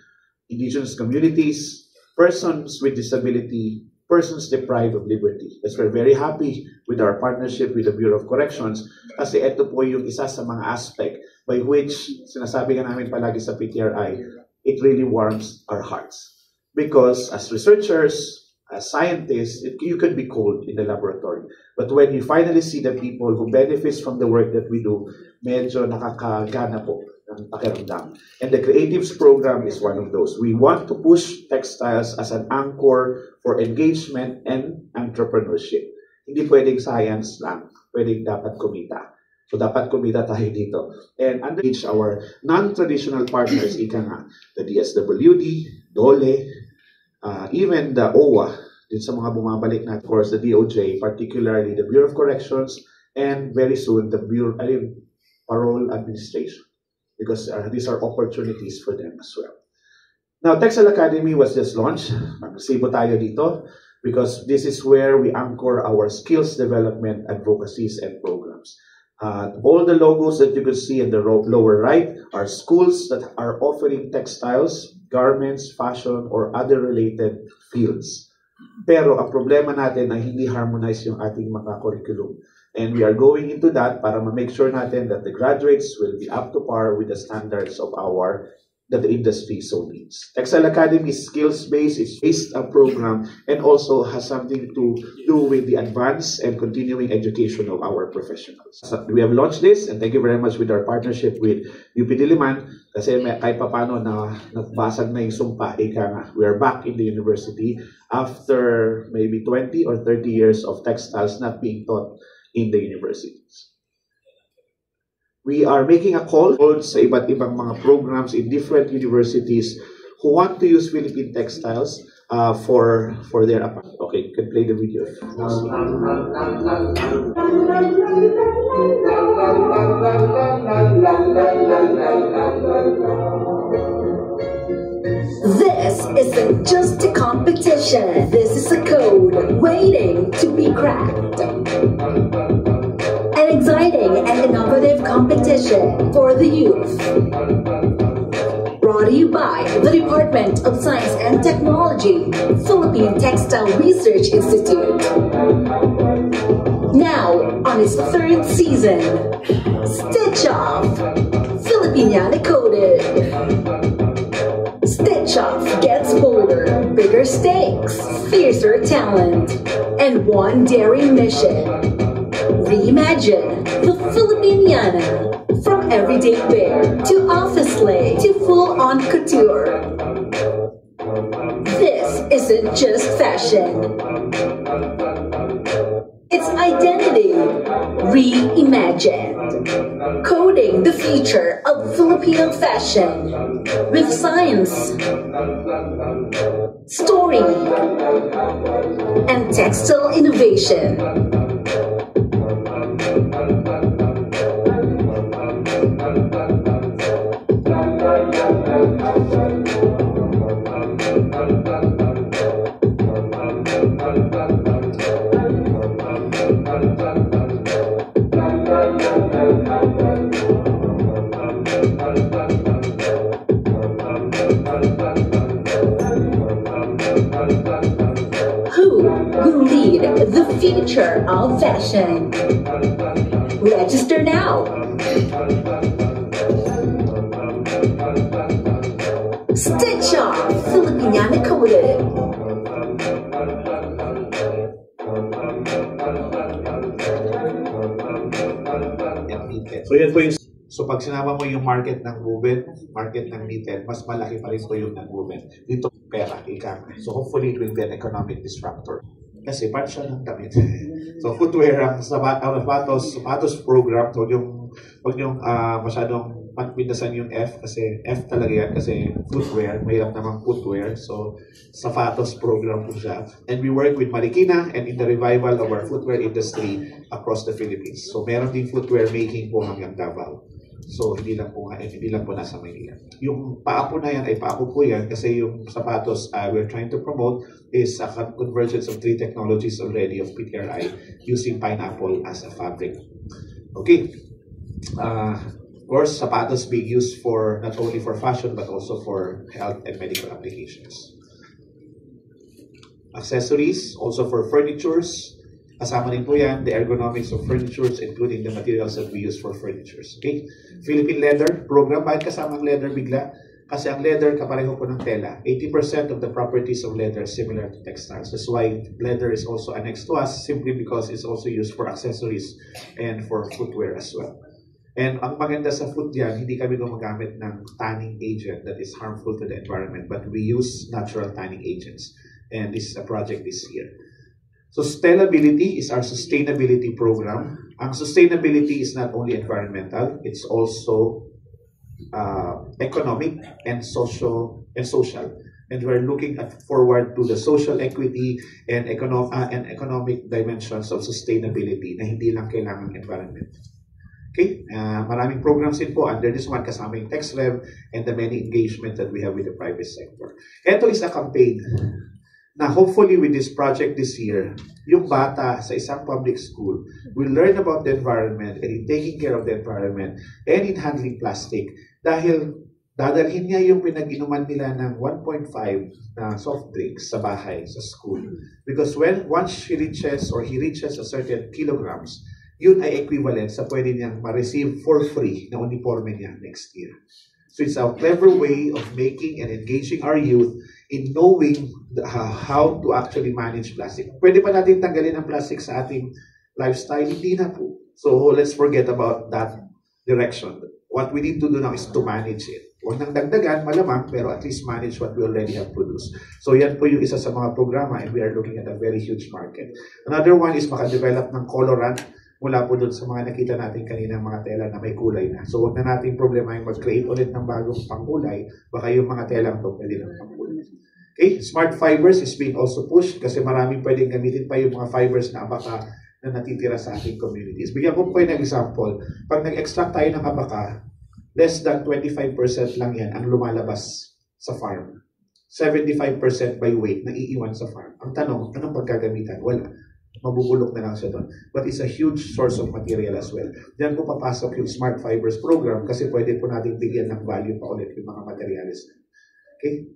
A: indigenous communities, persons with disability, persons deprived of liberty. That's why we're very happy with our partnership with the Bureau of Corrections, kasi ito po yung isa sa mga aspect by which, sinasabi nga namin palagi sa PTRI, it really warms our hearts. Because as researchers, scientists, you can be cold in the laboratory. But when you finally see the people who benefits from the work that we do, medyo nakakagana po ng pakiramdam. And the Creatives program is one of those. We want to push textiles as an anchor for engagement and entrepreneurship. Hindi pwedeng science lang, pwedeng dapat kumita. So dapat kumita tayo dito. And engage our non-traditional partners, ika nga, the DSWD, DOLE, even the OWA, din sa mga bumabalik na, of course, the DOJ, particularly the Bureau of Corrections, and very soon the Parole Administration, because these are opportunities for them as well. Now, Textile Academy was just launched. Mag-sibo tayo dito because this is where we anchor our skills development advocacies and programs. All the logos that you can see in the lower right are schools that are offering textiles, garments, fashion, or other related fields. Pero ang problema natin ay hindi harmonize yung ating mga curriculum. And we are going into that para ma-make sure natin that the graduates will be up to par with the standards of that the industry so needs. Textile Academy is skills-based, it's based a program, and also has something to do with the advanced and continuing education of our professionals. So we have launched this, and thank you very much with our partnership with UP Diliman, kasi kahit papano na nagbasag na yung sumpa, ika nga, we are back in the university after maybe 20 or 30 years of textiles not being taught in the universities. We are making a call sa iba't ibang mga programs in different universities who want to use Philippine textiles for their apartment. Okay, you can play the video.
H: This isn't just a competition. This is a code waiting to be cracked. An exciting and innovative competition for the youth. Brought to you by the Department of Science and Technology, Philippine Textile Research Institute. Now, on its third season, Stitch Off, Filipiniana Coded. Stitch Off gets bolder, bigger stakes, fiercer talent, and one daring mission. Reimagine the Filipiniana. From everyday wear to office lay to full-on couture. This isn't just fashion. It's identity reimagined. Coding the future of Filipino fashion with science, story, and textile innovation. Who will lead the future of fashion? Register now. Stitch Off, Filipiniana Coded.
A: So yan po yung, so pag sinama mo yung market ng woven, market ng knitted, mas malaki pa rin po yung ng woven. Dito pera, ika. So hopefully it will be an economic disruptor. Kasi part siya ng damit. So footwear ang sapatos program, so huwag yung masyadong pindasan yung F, kasi F talaga yan, kasi footwear, mahirap namang footwear. So sapatos program po siya. And we work with Marikina and in the revival of our footwear industry across the Philippines. So meron din footwear making po hanggang Davao. So hindi lang po nasa Maynila. Yung paapo na yan ay paapo po yan kasi yung sapatos we're trying to promote is a convergence of 3 technologies already of PTRI using pineapple as a fabric. Okay. Of course, sapatos being used for not only for fashion but also for health and medical applications. Accessories, also for furnitures. Kasama rin po yan, the ergonomics of furnitures, including the materials that we use for furnitures. Okay? Philippine Leather program. Bakit kasama ang leather bigla? Kasi ang leather, kapareho po ng tela. 80% of the properties of leather is similar to textiles. That's why leather is also annexed to us, simply because it's also used for accessories and for footwear as well. And ang maganda sa food yan, hindi kami gumagamit ng tanning agent that is harmful to the environment, but we use natural tanning agents. And this is a project this year. Sustainability is our sustainability program. Ang sustainability is not only environmental, it's also economic and social. And we're looking forward to the social equity and economic dimensions of sustainability na hindi lang kailangan environment. Okay, maraming programs din po under this one, kasama yung TexRev and the many engagement that we have with the private sector. Ito is a campaign na hopefully with this project this year, yung bata sa isang public school will learn about the environment and in taking care of the environment and in handling plastic dahil dadalhin niya yung pinag-inuman nila ng 1.5 na soft drinks sa bahay, sa school. Because once she reaches or he reaches a certain kilograms, yun ay equivalent sa pwede niyang ma-receive for free na uniforme niya next year. So it's a clever way of making and engaging our youth in knowing how to actually manage plastic. Pwede pa natin tanggalin ang plastic sa ating lifestyle? Hindi na po. So let's forget about that direction. What we need to do now is to manage it. Huwag nang dagdagan, malamang, pero at least manage what we already have produced. So yan po yung isa sa mga programa and we are looking at a very huge market. Another one is makadevelop ng colorant mula po dun sa mga nakita natin kanina mga tela na may kulay na. So huwag na natin problema yung mag-create ulit ng bagong pangkulay, baka yung mga telang to pwede lang pangkulay. Okay, smart fibers is being also pushed kasi maraming pwedeng gamitin pa yung mga fibers na abaka na natitira sa ating communities. Bigyan ko po yung example. Pag nag-extract tayo ng abaka, less than 25% lang yan ang lumalabas sa farm. 75% by weight na iiwan sa farm. Ang tanong, anong pagkagamitan? Wala. Mabubulok na lang siya doon. But it's a huge source of material as well. Diyan po papasok yung Smart Fibers program kasi pwede po natin bigyan ng value pa ulit yung mga materials. Okay?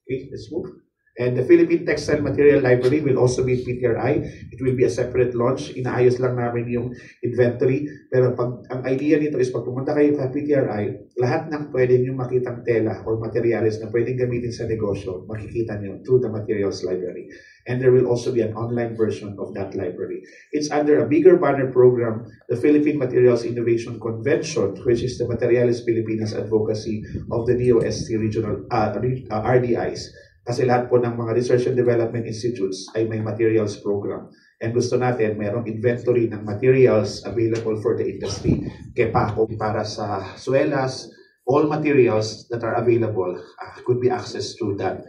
A: Okay, let's move. And the Philippine Textile Material Library will also be PTRI. It will be a separate launch. Inaayos lang namin yung inventory. Pero ang idea nito is pag pumunta kayo sa PTRI, lahat ng pwede nyo makitang tela or materials na pwedeng gamitin sa negosyo, makikita nyo through the Materials Library. And there will also be an online version of that library. It's under a bigger banner program, the Philippine Materials Innovation Convention, which is the Materials Pilipinas Advocacy of the DOST regional RDIs. Kasi lahat po ng mga research and development institutes ay may materials program. And gusto natin, mayroong inventory ng materials available for the industry. Kepa para sa suelas, all materials that are available could be accessed through that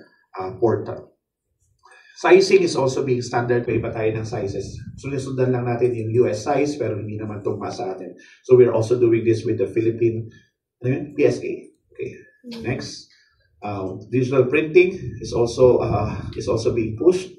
A: portal. Sizing is also being standard. May iba tayo ng sizes. Sunod-sundan lang natin yung US size, pero hindi naman tugma sa atin. So we're also doing this with the Philippine PSA. Okay, next. Digital printing is also being pushed.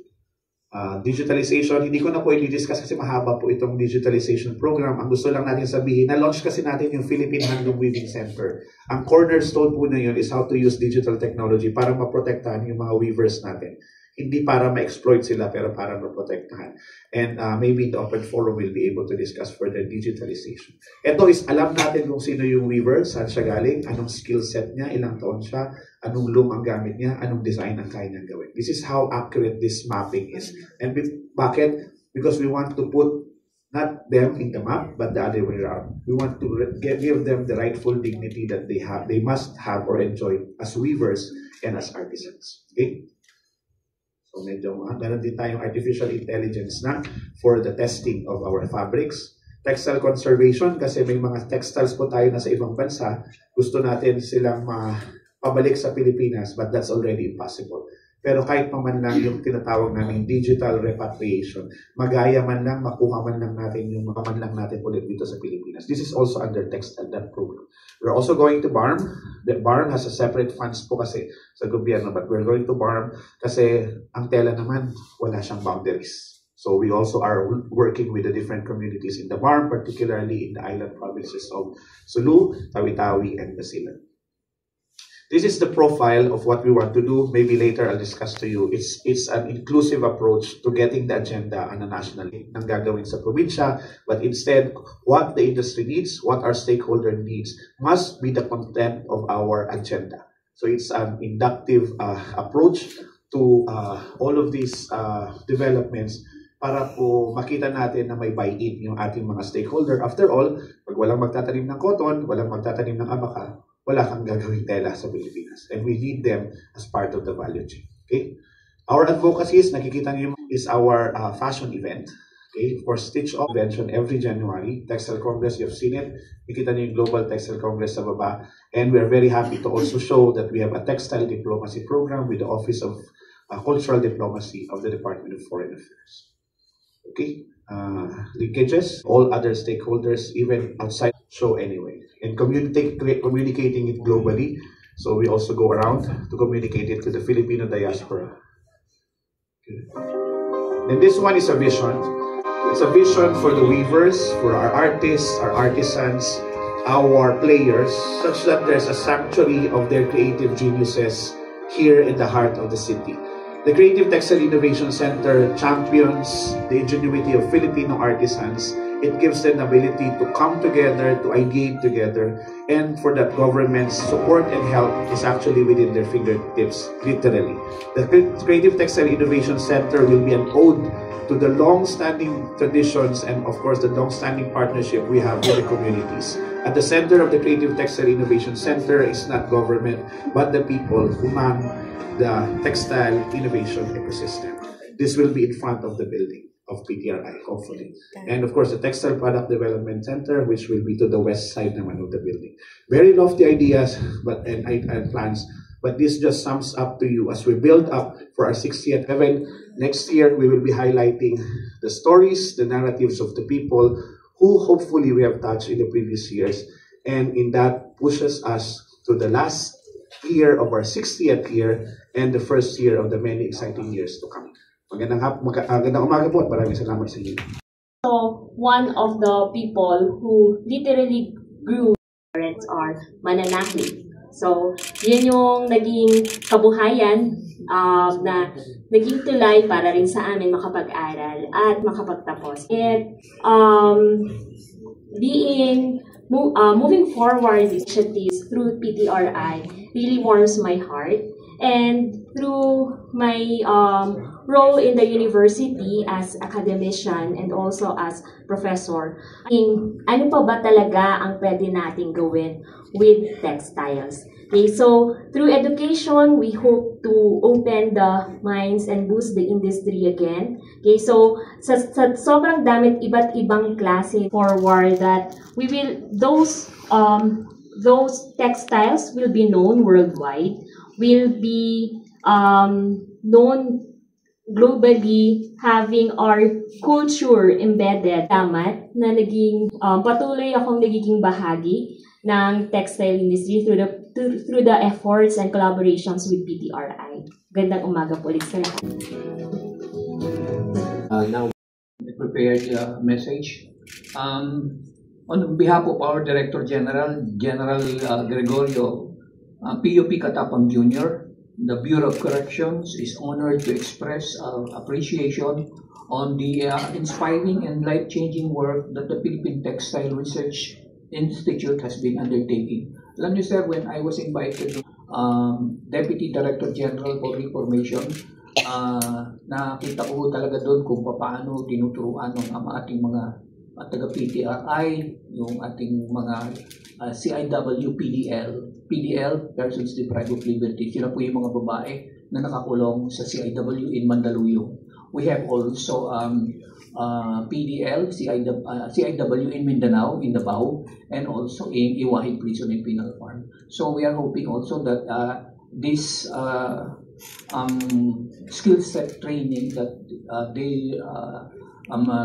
A: Digitalization, hindi ko na po i-discuss kasi mahaba po itong digitalization program. Ang gusto lang natin sabihin, na-launch kasi natin yung Philippine Handloom Weaving Center. Ang cornerstone po na yun is how to use digital technology para maprotektahan yung mga weavers natin. Hindi para ma-exploit sila, pero para maprotektahan. And maybe the open forum will be able to discuss further digitalization. Ito is, alam natin kung sino yung weaver, saan siya galing, anong skill set niya, ilang taon siya, anong loom ang gamit niya, anong design ang kaya niyang gawin. This is how accurate this mapping is. And bakit? Because we want to put not them in the map, but the other way around. We want to give them the rightful dignity that they have, they must have or enjoy as weavers and as artisans. Okay? So medyo meron din tayong artificial intelligence na for the testing of our fabrics. Textile conservation, kasi may mga textiles po tayo na sa ibang bansa, gusto natin silang pabalik sa Pilipinas, but that's already impossible. Pero kahit pa man lang yung tinatawag namin digital repatriation, magaya man lang, makuha man lang natin yung makaman lang natin ulit dito sa Pilipinas. This is also under textile, that program. We're also going to BARM. The BARM has a separate funds po kasi sa gobyerno, but we're going to BARM kasi ang tela naman, wala siyang boundaries. So we also are working with the different communities in the BARM, particularly in the island provinces of Sulu, Tawi-Tawi, and Basilan. This is the profile of what we want to do. Maybe later I'll discuss to you. It's an inclusive approach to getting the agenda on a national level ng gagawin sa probinsya, but instead, what the industry needs, what our stakeholder needs, must be the content of our agenda. So it's an inductive approach to all of these developments para po makita natin na may buy-in yung ating mga stakeholder. After all, pag walang magtatanim ng cotton, walang magtatanim ng abaka, wala kang gagawing tela sa Pilipinas. And we need them as part of the value chain. Okay? Our advocacies, nakikita niyo, is our fashion event. Okay? For Stitch Off convention every January, Textile Congress, you've seen it. Nakikita niyo yung Global Textile Congress sa baba. And we're very happy to also show that we have a textile diplomacy program with the Office of Cultural Diplomacy of the Department of Foreign Affairs. Okay? Linkages, all other stakeholders, even outside, show anyway. And communicating it globally. So we also go around to communicate it to the Filipino diaspora. Okay. And this one is a vision. It's a vision for the weavers, for our artists, our artisans, our players, such that there's a sanctuary of their creative geniuses here in the heart of the city. The Creative Textile Innovation Center champions the ingenuity of Filipino artisans. It gives them the ability to come together, to ideate together, and for that government's support and help is actually within their fingertips, literally. The Creative Textile Innovation Center will be an ode to the long-standing traditions and, of course, the long-standing partnership we have with the communities. At the center of the Creative Textile Innovation Center is not government, but the people who man the textile innovation ecosystem. This will be in front of the building of PTRI, hopefully. And of course, the Textile Product Development Center, which will be to the west side naman of the building. Very lofty ideas and plans, but this just sums up to you as we build up for our 60th event. Next year, we will be highlighting the stories, the narratives of the people who hopefully we have touched in the previous years. And in that pushes us to the last year of our 60th year and the first year of the many exciting years to come. Magandang umaga po at maraming salamat sa inyo.
B: So, one of the people who literally grew parents are mananahi. So, yun yung naging kabuhayan na naging tulay para rin sa amin makapag-aral at makapagtapos. And moving forward initiatives through PTRI really warms my heart. And through my role in the university as academician and also as professor, ano pa ba talaga ang pwede nating gawin with textiles? Okay, so through education, we hope to open the minds and boost the industry again. Okay, so sa sobrang damit iba't ibang klase forward that we will those textiles will be known worldwide, will be known globally, having our culture embedded. Damat na naging patuloy akong nagiging bahagi ng textile industry through the efforts and collaborations with PTRI. Gandang umaga po ulit sa lahat.
C: Now, we prepared a message. On behalf of our Director General, General Gregorio PUP Katapang Jr., the Bureau of Corrections is honored to express appreciation on the inspiring and life-changing work that the Philippine Textile Research Institute has been undertaking. Alam niyo, sir, when I was invited to Deputy Director General for Reformation, nakita ko talaga doon kung paano tinuturuan ng ating mga taga-PTRI, yung ating mga CIW PDL, Persons Deprived of Liberty. Sila po yung mga babae na nakakulong sa CIW in Mandaluyong. We have also PDL, CIW in Mindanao, in Davao, and also in Iwahig Prison and Penal Farm. So we are hoping also that this skill set training that they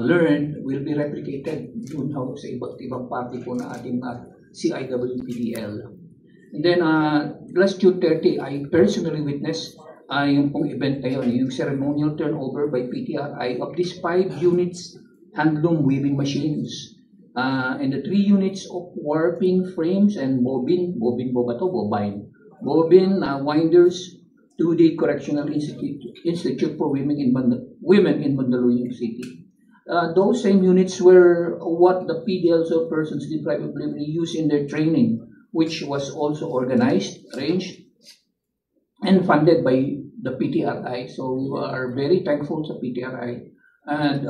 C: learn will be replicated dun sa iba't ibang party po na ating CIW PDL. And then last June 30, I personally witnessed yung pong event na yun, yung ceremonial turnover by PTRI of these 5 units handloom weaving machines and the 3 units of warping frames and bobine Bobin Winders, 2D Correctional Institute for Women in Mandaluyong City. Those same units were what the PDLs or persons deprived of liberty used in their training, which was also organized, arranged, and funded by the PTRI. So we are very thankful sa PTRI. And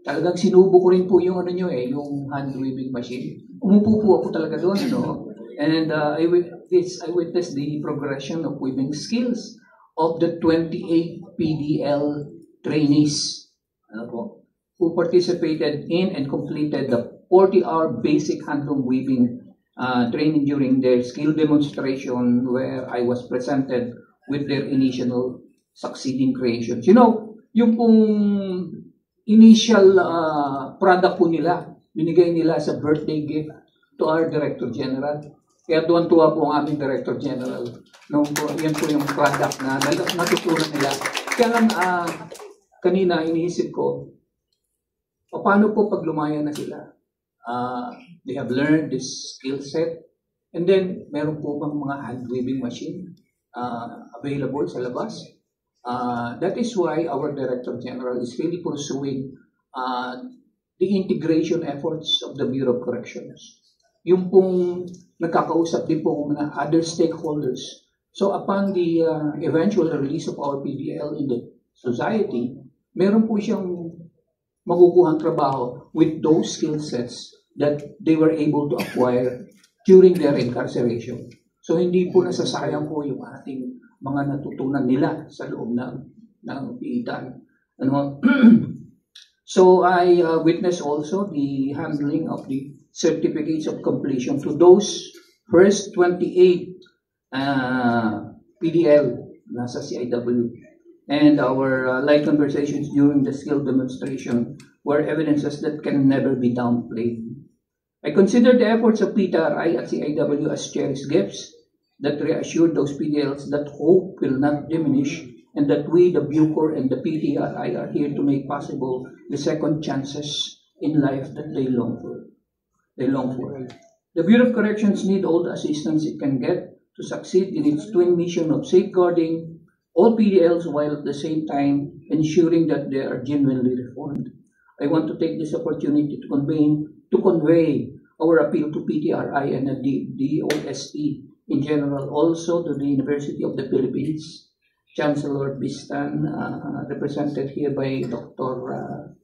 C: talagang sinubo ko rin po yung yung hand weaving machine. Umupo po ako talaga doon, And I witnessed the progression of weaving skills of the 28 PDL trainees who participated in and completed the 40-hour basic handloom weaving training during their skill demonstration, where I was presented with their initial succeeding creations. Yung pong initial product po nila, binigay nila sa birthday gift to our Director General. Kaya tuwan-tuwa po ang aming Director General. Yan po yung product na natutunan nila. Kaya lang, kanina iniisip ko, paano po pag lumaya na sila? They have learned this skill set. And then, meron po bang mga hand-weaving machine available sa labas? That is why our Director General is really pursuing the integration efforts of the Bureau of Corrections. Yung pong nagkakausap din po mga other stakeholders. So upon the eventual release of our PDL in the society, meron po siyang makukuhang trabaho with those skill sets that they were able to acquire during their incarceration. So hindi po nasasayang po yung ating mga natutunan nila sa loob ng piitan. So I witnessed also the handling of the certificates of completion to those first 28 PDL nasa CIW. And our light conversations during the skill demonstration were evidences that can never be downplayed. I consider the efforts of PTRI at CIW as cherished gifts that reassure those PDLs that hope will not diminish, and that we, the Bucor and the PTRI, are here to make possible the second chances in life that they long for. The Bureau of Corrections need all the assistance it can get to succeed in its twin mission of safeguarding all PDLs while at the same time ensuring that they are genuinely reformed. I want to take this opportunity to convey our appeal to PTRI and the DOST in general, also to the University of the Philippines, Chancellor Bistan, represented here by Dr.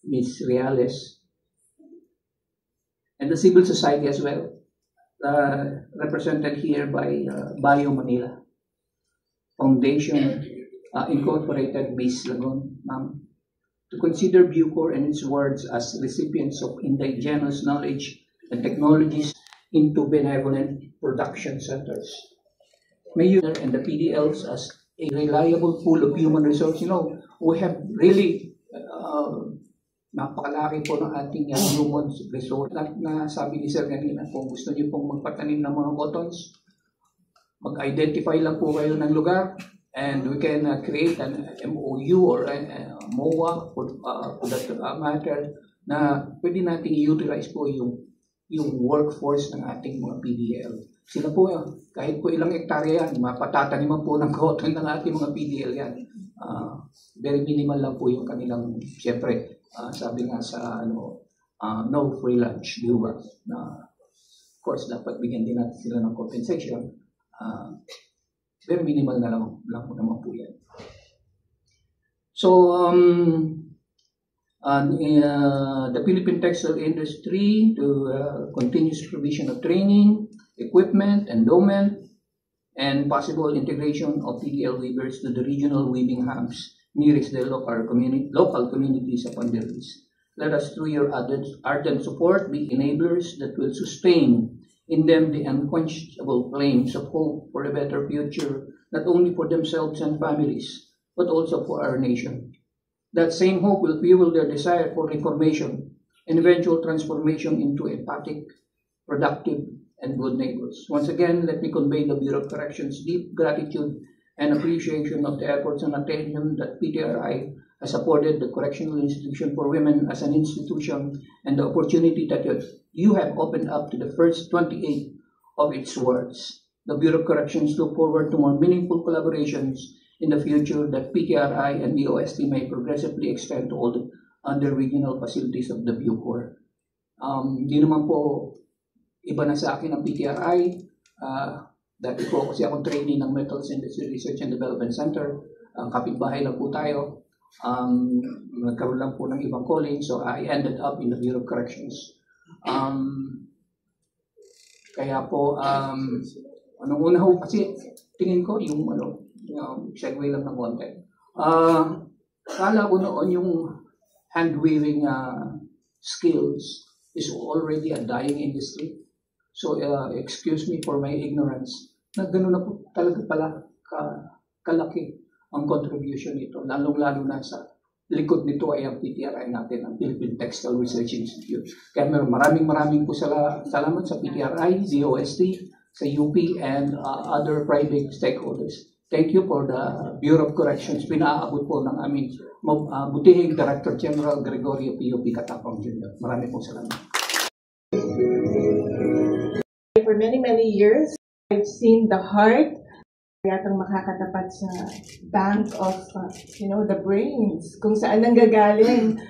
C: Ms. Reales, and the civil society as well, represented here by Bio Manila Foundation, Incorporated, Ms. Lagon, to consider Bucor and its wards as recipients of indigenous knowledge and technologies into benevolent production centers. May you and the PDLs as a reliable pool of human resource. We have really napakalaki po ng ating human resource. Na sabi ni Sir kanina, kung gusto niyo pong magpatanim ng mga cottons, mag-identify lang po kayo ng lugar, and we can create an MOU or a MOA for that matter, na pwede natin i-utilize po yung workforce ng ating mga PDL. Sila po, kahit po ilang hektarya yan, mapatataniman po ng cotton ng ating mga PDL yan. Very minimal lang po yung kanilang, siyempre, sabi nga sa no free lunch, di ba? Of course, dapat bigyan din natin sila ng compensation. Very minimal na lang naman po yan. So, the Philippine textile industry to continuous provision of training, equipment, endowment, and possible integration of PDL weavers to the regional weaving hubs nearest the local communities upon their release. Let us, through your ardent support, be enablers that will sustain in them the unquenchable flames of hope for a better future, not only for themselves and families, but also for our nation. That same hope will fuel their desire for reformation and eventual transformation into empathic, productive, and good neighbors. Once again, let me convey the Bureau of Corrections' deep gratitude and appreciation of the efforts and attention that PTRI has supported the Correctional Institution for Women as an institution, and the opportunity that you have opened up to the first 28 of its words. The Bureau of Corrections look forward to more meaningful collaborations in the future that PTRI and the OST may progressively extend to all the other regional facilities of the Bucor. Hindi naman po iba na sa akin ang PTRI. Dati po kasi akong trainee ng Metals Industry Research and Development Center. Kapitbahay lang po tayo. Nagkaroon lang po ng ibang calling, so I ended up in the Bureau of Corrections. Kaya po, anong una ho, kasi tingin ko yung segue lang ng konti. Kala ko noon yung hand-weaving skills is already a dying industry. So, excuse me for my ignorance, na gano'n na po talaga pala kalaki ang contribution nito, lalong-lalo na sa likod nito ay ang PTRI natin, ang Philippine Textile Research Institute. Kaya maraming po salamat sa PTRI, ZOST, sa UP, and other private stakeholders. Thank you for the Bureau of Corrections. Pinaabot po ng aming butihing Director General Gregorio P.O.P. Katapang Jr. Maraming po salamat.
F: For many years, I've seen the heart yatang makakatapat sa bank of, the brains, kung saan nanggagaling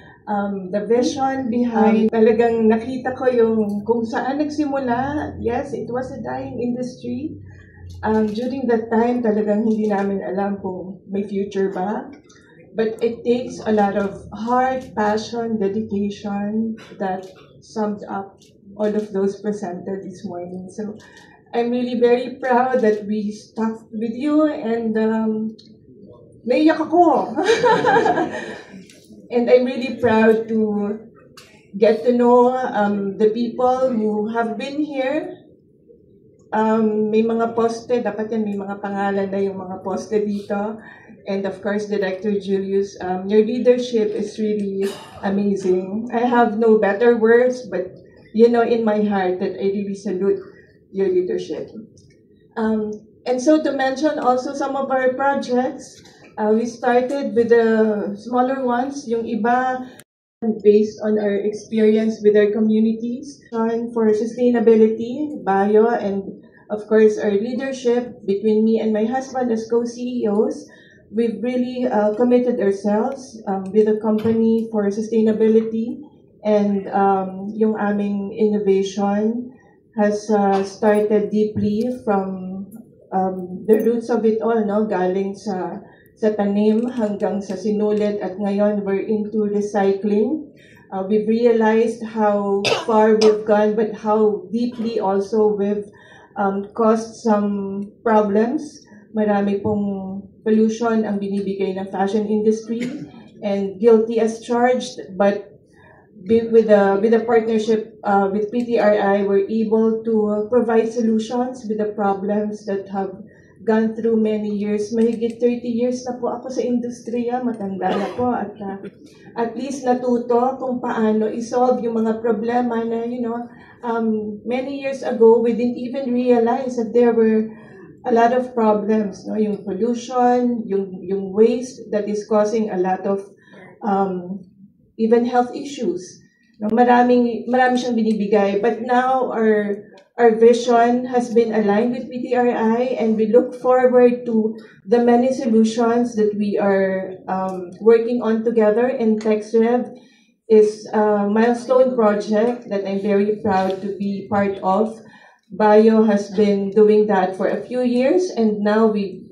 F: the vision behind. Talagang nakita ko yung kung saan nagsimula. Yes, it was a dying industry. During that time, talagang hindi namin alam kung may future ba. But it takes a lot of heart, passion, dedication that summed up all of those presented this morning. So I'm really very proud that we stuck with you, and naiyak ako. And I'm really proud to get to know the people who have been here. May mga poste, dapat yan may mga pangalan na yung mga poste dito. And of course, Director Julius, your leadership is really amazing. I have no better words, but you know in my heart that I really salute your leadership. And so to mention also some of our projects, we started with the smaller ones, yung iba based on our experience with our communities. For sustainability, bio, and of course our leadership between me and my husband as co-CEOs, we've really committed ourselves with the company for sustainability, and yung aming innovation has started deeply from the roots of it all, no? Galing sa tanim hanggang sa sinulit, at ngayon we're into recycling. We've realized how far we've gone, but how deeply also we've caused some problems. Marami pong pollution ang binibigay ng fashion industry, and guilty as charged, but with the partnership with PTRI, we're able to provide solutions with the problems that have gone through many years. Mahigit 30 years na po ako sa industriya, matanda na po, at least natuto kung paano isolve yung mga problema na, many years ago, we didn't even realize that there were a lot of problems, no? Yung pollution, yung waste that is causing a lot of even health issues. No, marami siyang binibigay. But now our vision has been aligned with PTRI, and we look forward to the many solutions that we are working on together. And TexRev is a milestone project that I'm very proud to be part of. Bio has been doing that for a few years, and now we've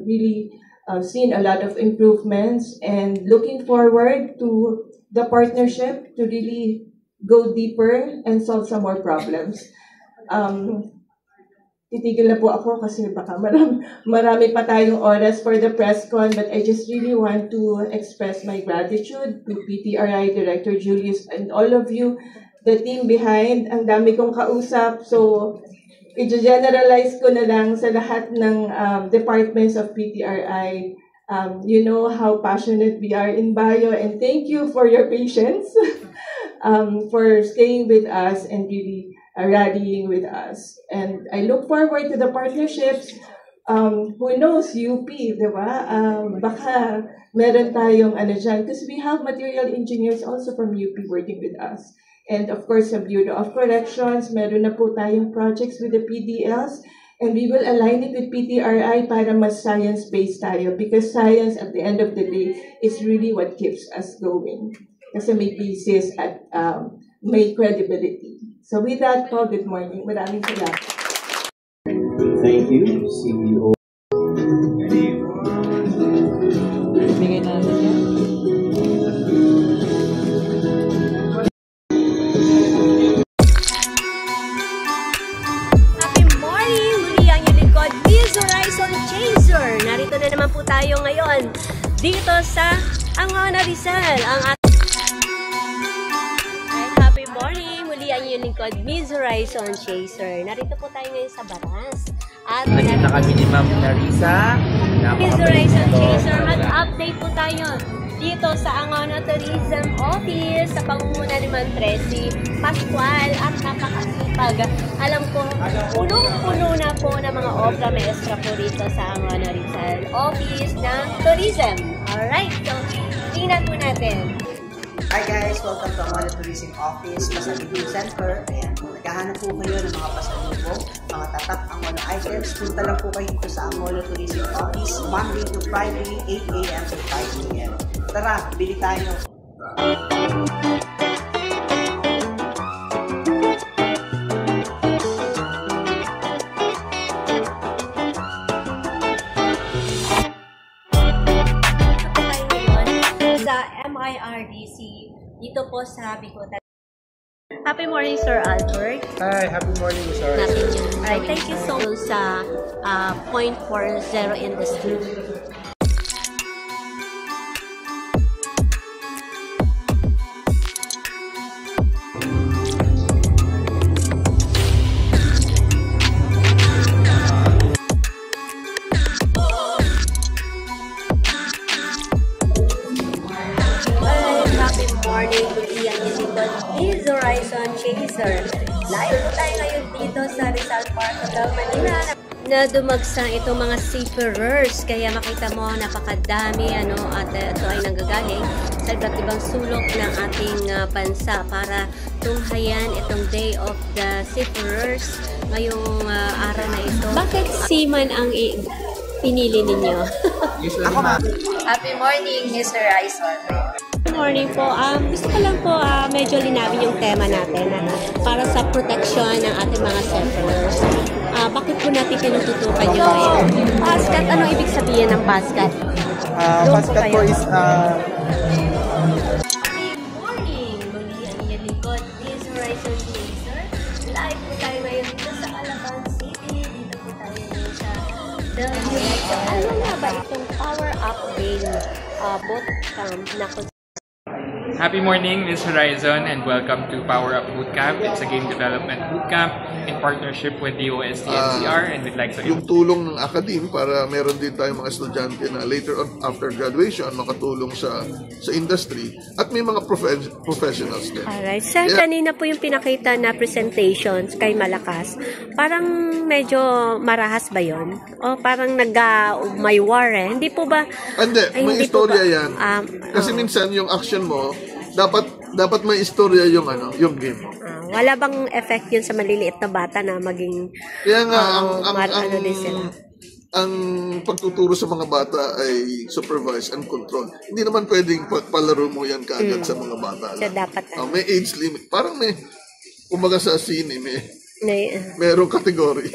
F: really seen a lot of improvements, and looking forward to the partnership to really go deeper and solve some more problems. Titigil na po ako kasi baka marami pa tayong oras for the press con, but I just really want to express my gratitude to PTRI Director Julius and all of you, the team behind. Ang dami kong kausap, so i-generalize ko na lang sa lahat ng departments of PTRI. You know how passionate we are in bio, and thank you for your patience, for staying with us and really rallying with us. And I look forward to the partnerships. Who knows, UP, di ba? Baka meron tayong dyan, because we have material engineers also from UP working with us. And of course, sa Bureau of Corrections, meron na po tayong projects with the PDLs. And we will align it with PTRI para mas science-based tayo. Because science, at the end of the day, is really what keeps us going. Kasi may thesis at may credibility. So with that po, good morning. Maraming salamat.
I: Thank you, CEO.
C: Bigay natin yan.
D: Happy morning! Muli ang inyong lingkod, Miss Horizon Chaser. Narito na naman po tayo ngayon dito sa Angono Rizal. Happy morning! Muli ang inyong lingkod, Miss Horizon Chaser. Narito po tayo ngayon sa Baras. At
J: nakita kami ni Ma'am Narisa.
D: Miss Horizon Chaser, mag-update po tayo dito sa Angono Tourism Office sa pangunguna ni Ma'am Tracy Pascual at napakasipag. Alam ko, punong-puno na po ng mga obra maestra po dito sa Angono Rizal Office ng Tourism. Alright, so tingnan po natin.
K: Hi guys! Welcome to Angono Tourism Office, Pasalubong Center. Ayan, kung naghahanap po kayo ng mga pasalubong, mga tatak Angono items, punta lang po kayo dito sa Angono Tourism Office, Monday to Friday, 8 a.m. to 5 p.m. Tara, bili tayo!
D: MIRDC dito po sa Bicotan. Happy morning, Sir Albert.
J: Hi, happy morning, Sir.
D: Alright, thank you so much sa Point 40 Industry. Miss Horizon Chaser. Live po tayo ngayon dito sa Rizal Park Hotel, Manila na dumagsang itong mga seafarers. Kaya makita mo napakadami at ito ay nanggagaling sa iba't ibang sulok ng ating bansa para tunghayan itong Day of the Seafarers ngayong araw na ito. Bakit seaman ang pinili ninyo?
K: Ako ma.
D: Happy morning, Miss Horizon. Good morning po. Gusto ko lang po medyo linawin yung tema natin para sa protection ng ating mga settlers. Bakit po natin pinututukan yung ngayon? PASCAT, anong ibig sabihin ng PASCAT?
J: PASCAT po is...
D: Good morning! Muli ang inyong lingkod, Miss Horizon Chaser. Live po tayo ngayon dito sa Alabang City. Dito po tayo ngayon sa WSL. Ano nga ba itong Power Up Game Bootcamp na
L: Happy morning, Miss Horizon, and welcome to Power Up Bootcamp. It's a game development bootcamp in partnership with the OST NCR, and we'd like to...
M: Yung tulong ng academe para meron din tayong mga estudyante na later on after graduation makatulong sa industry at may mga professionals din.
D: Alright. Sir, kanina po yung pinakita na presentations kay Malakas. Parang medyo marahas ba yon? O parang may war eh? Hindi po ba?
M: Hindi, may istorya yan. Kasi minsan yung action mo, dapat may istorya yung game mo.
D: Wala bang effect yun sa maliliit na bata na maging
M: kaya nga ang pagtuturo sa mga bata ay supervise and control. Hindi naman pwedeng palaro mo yan kaagad sa mga bata.
D: So, dapat
M: may age limit. Parang may, kumbaga sa sine, merong kategory.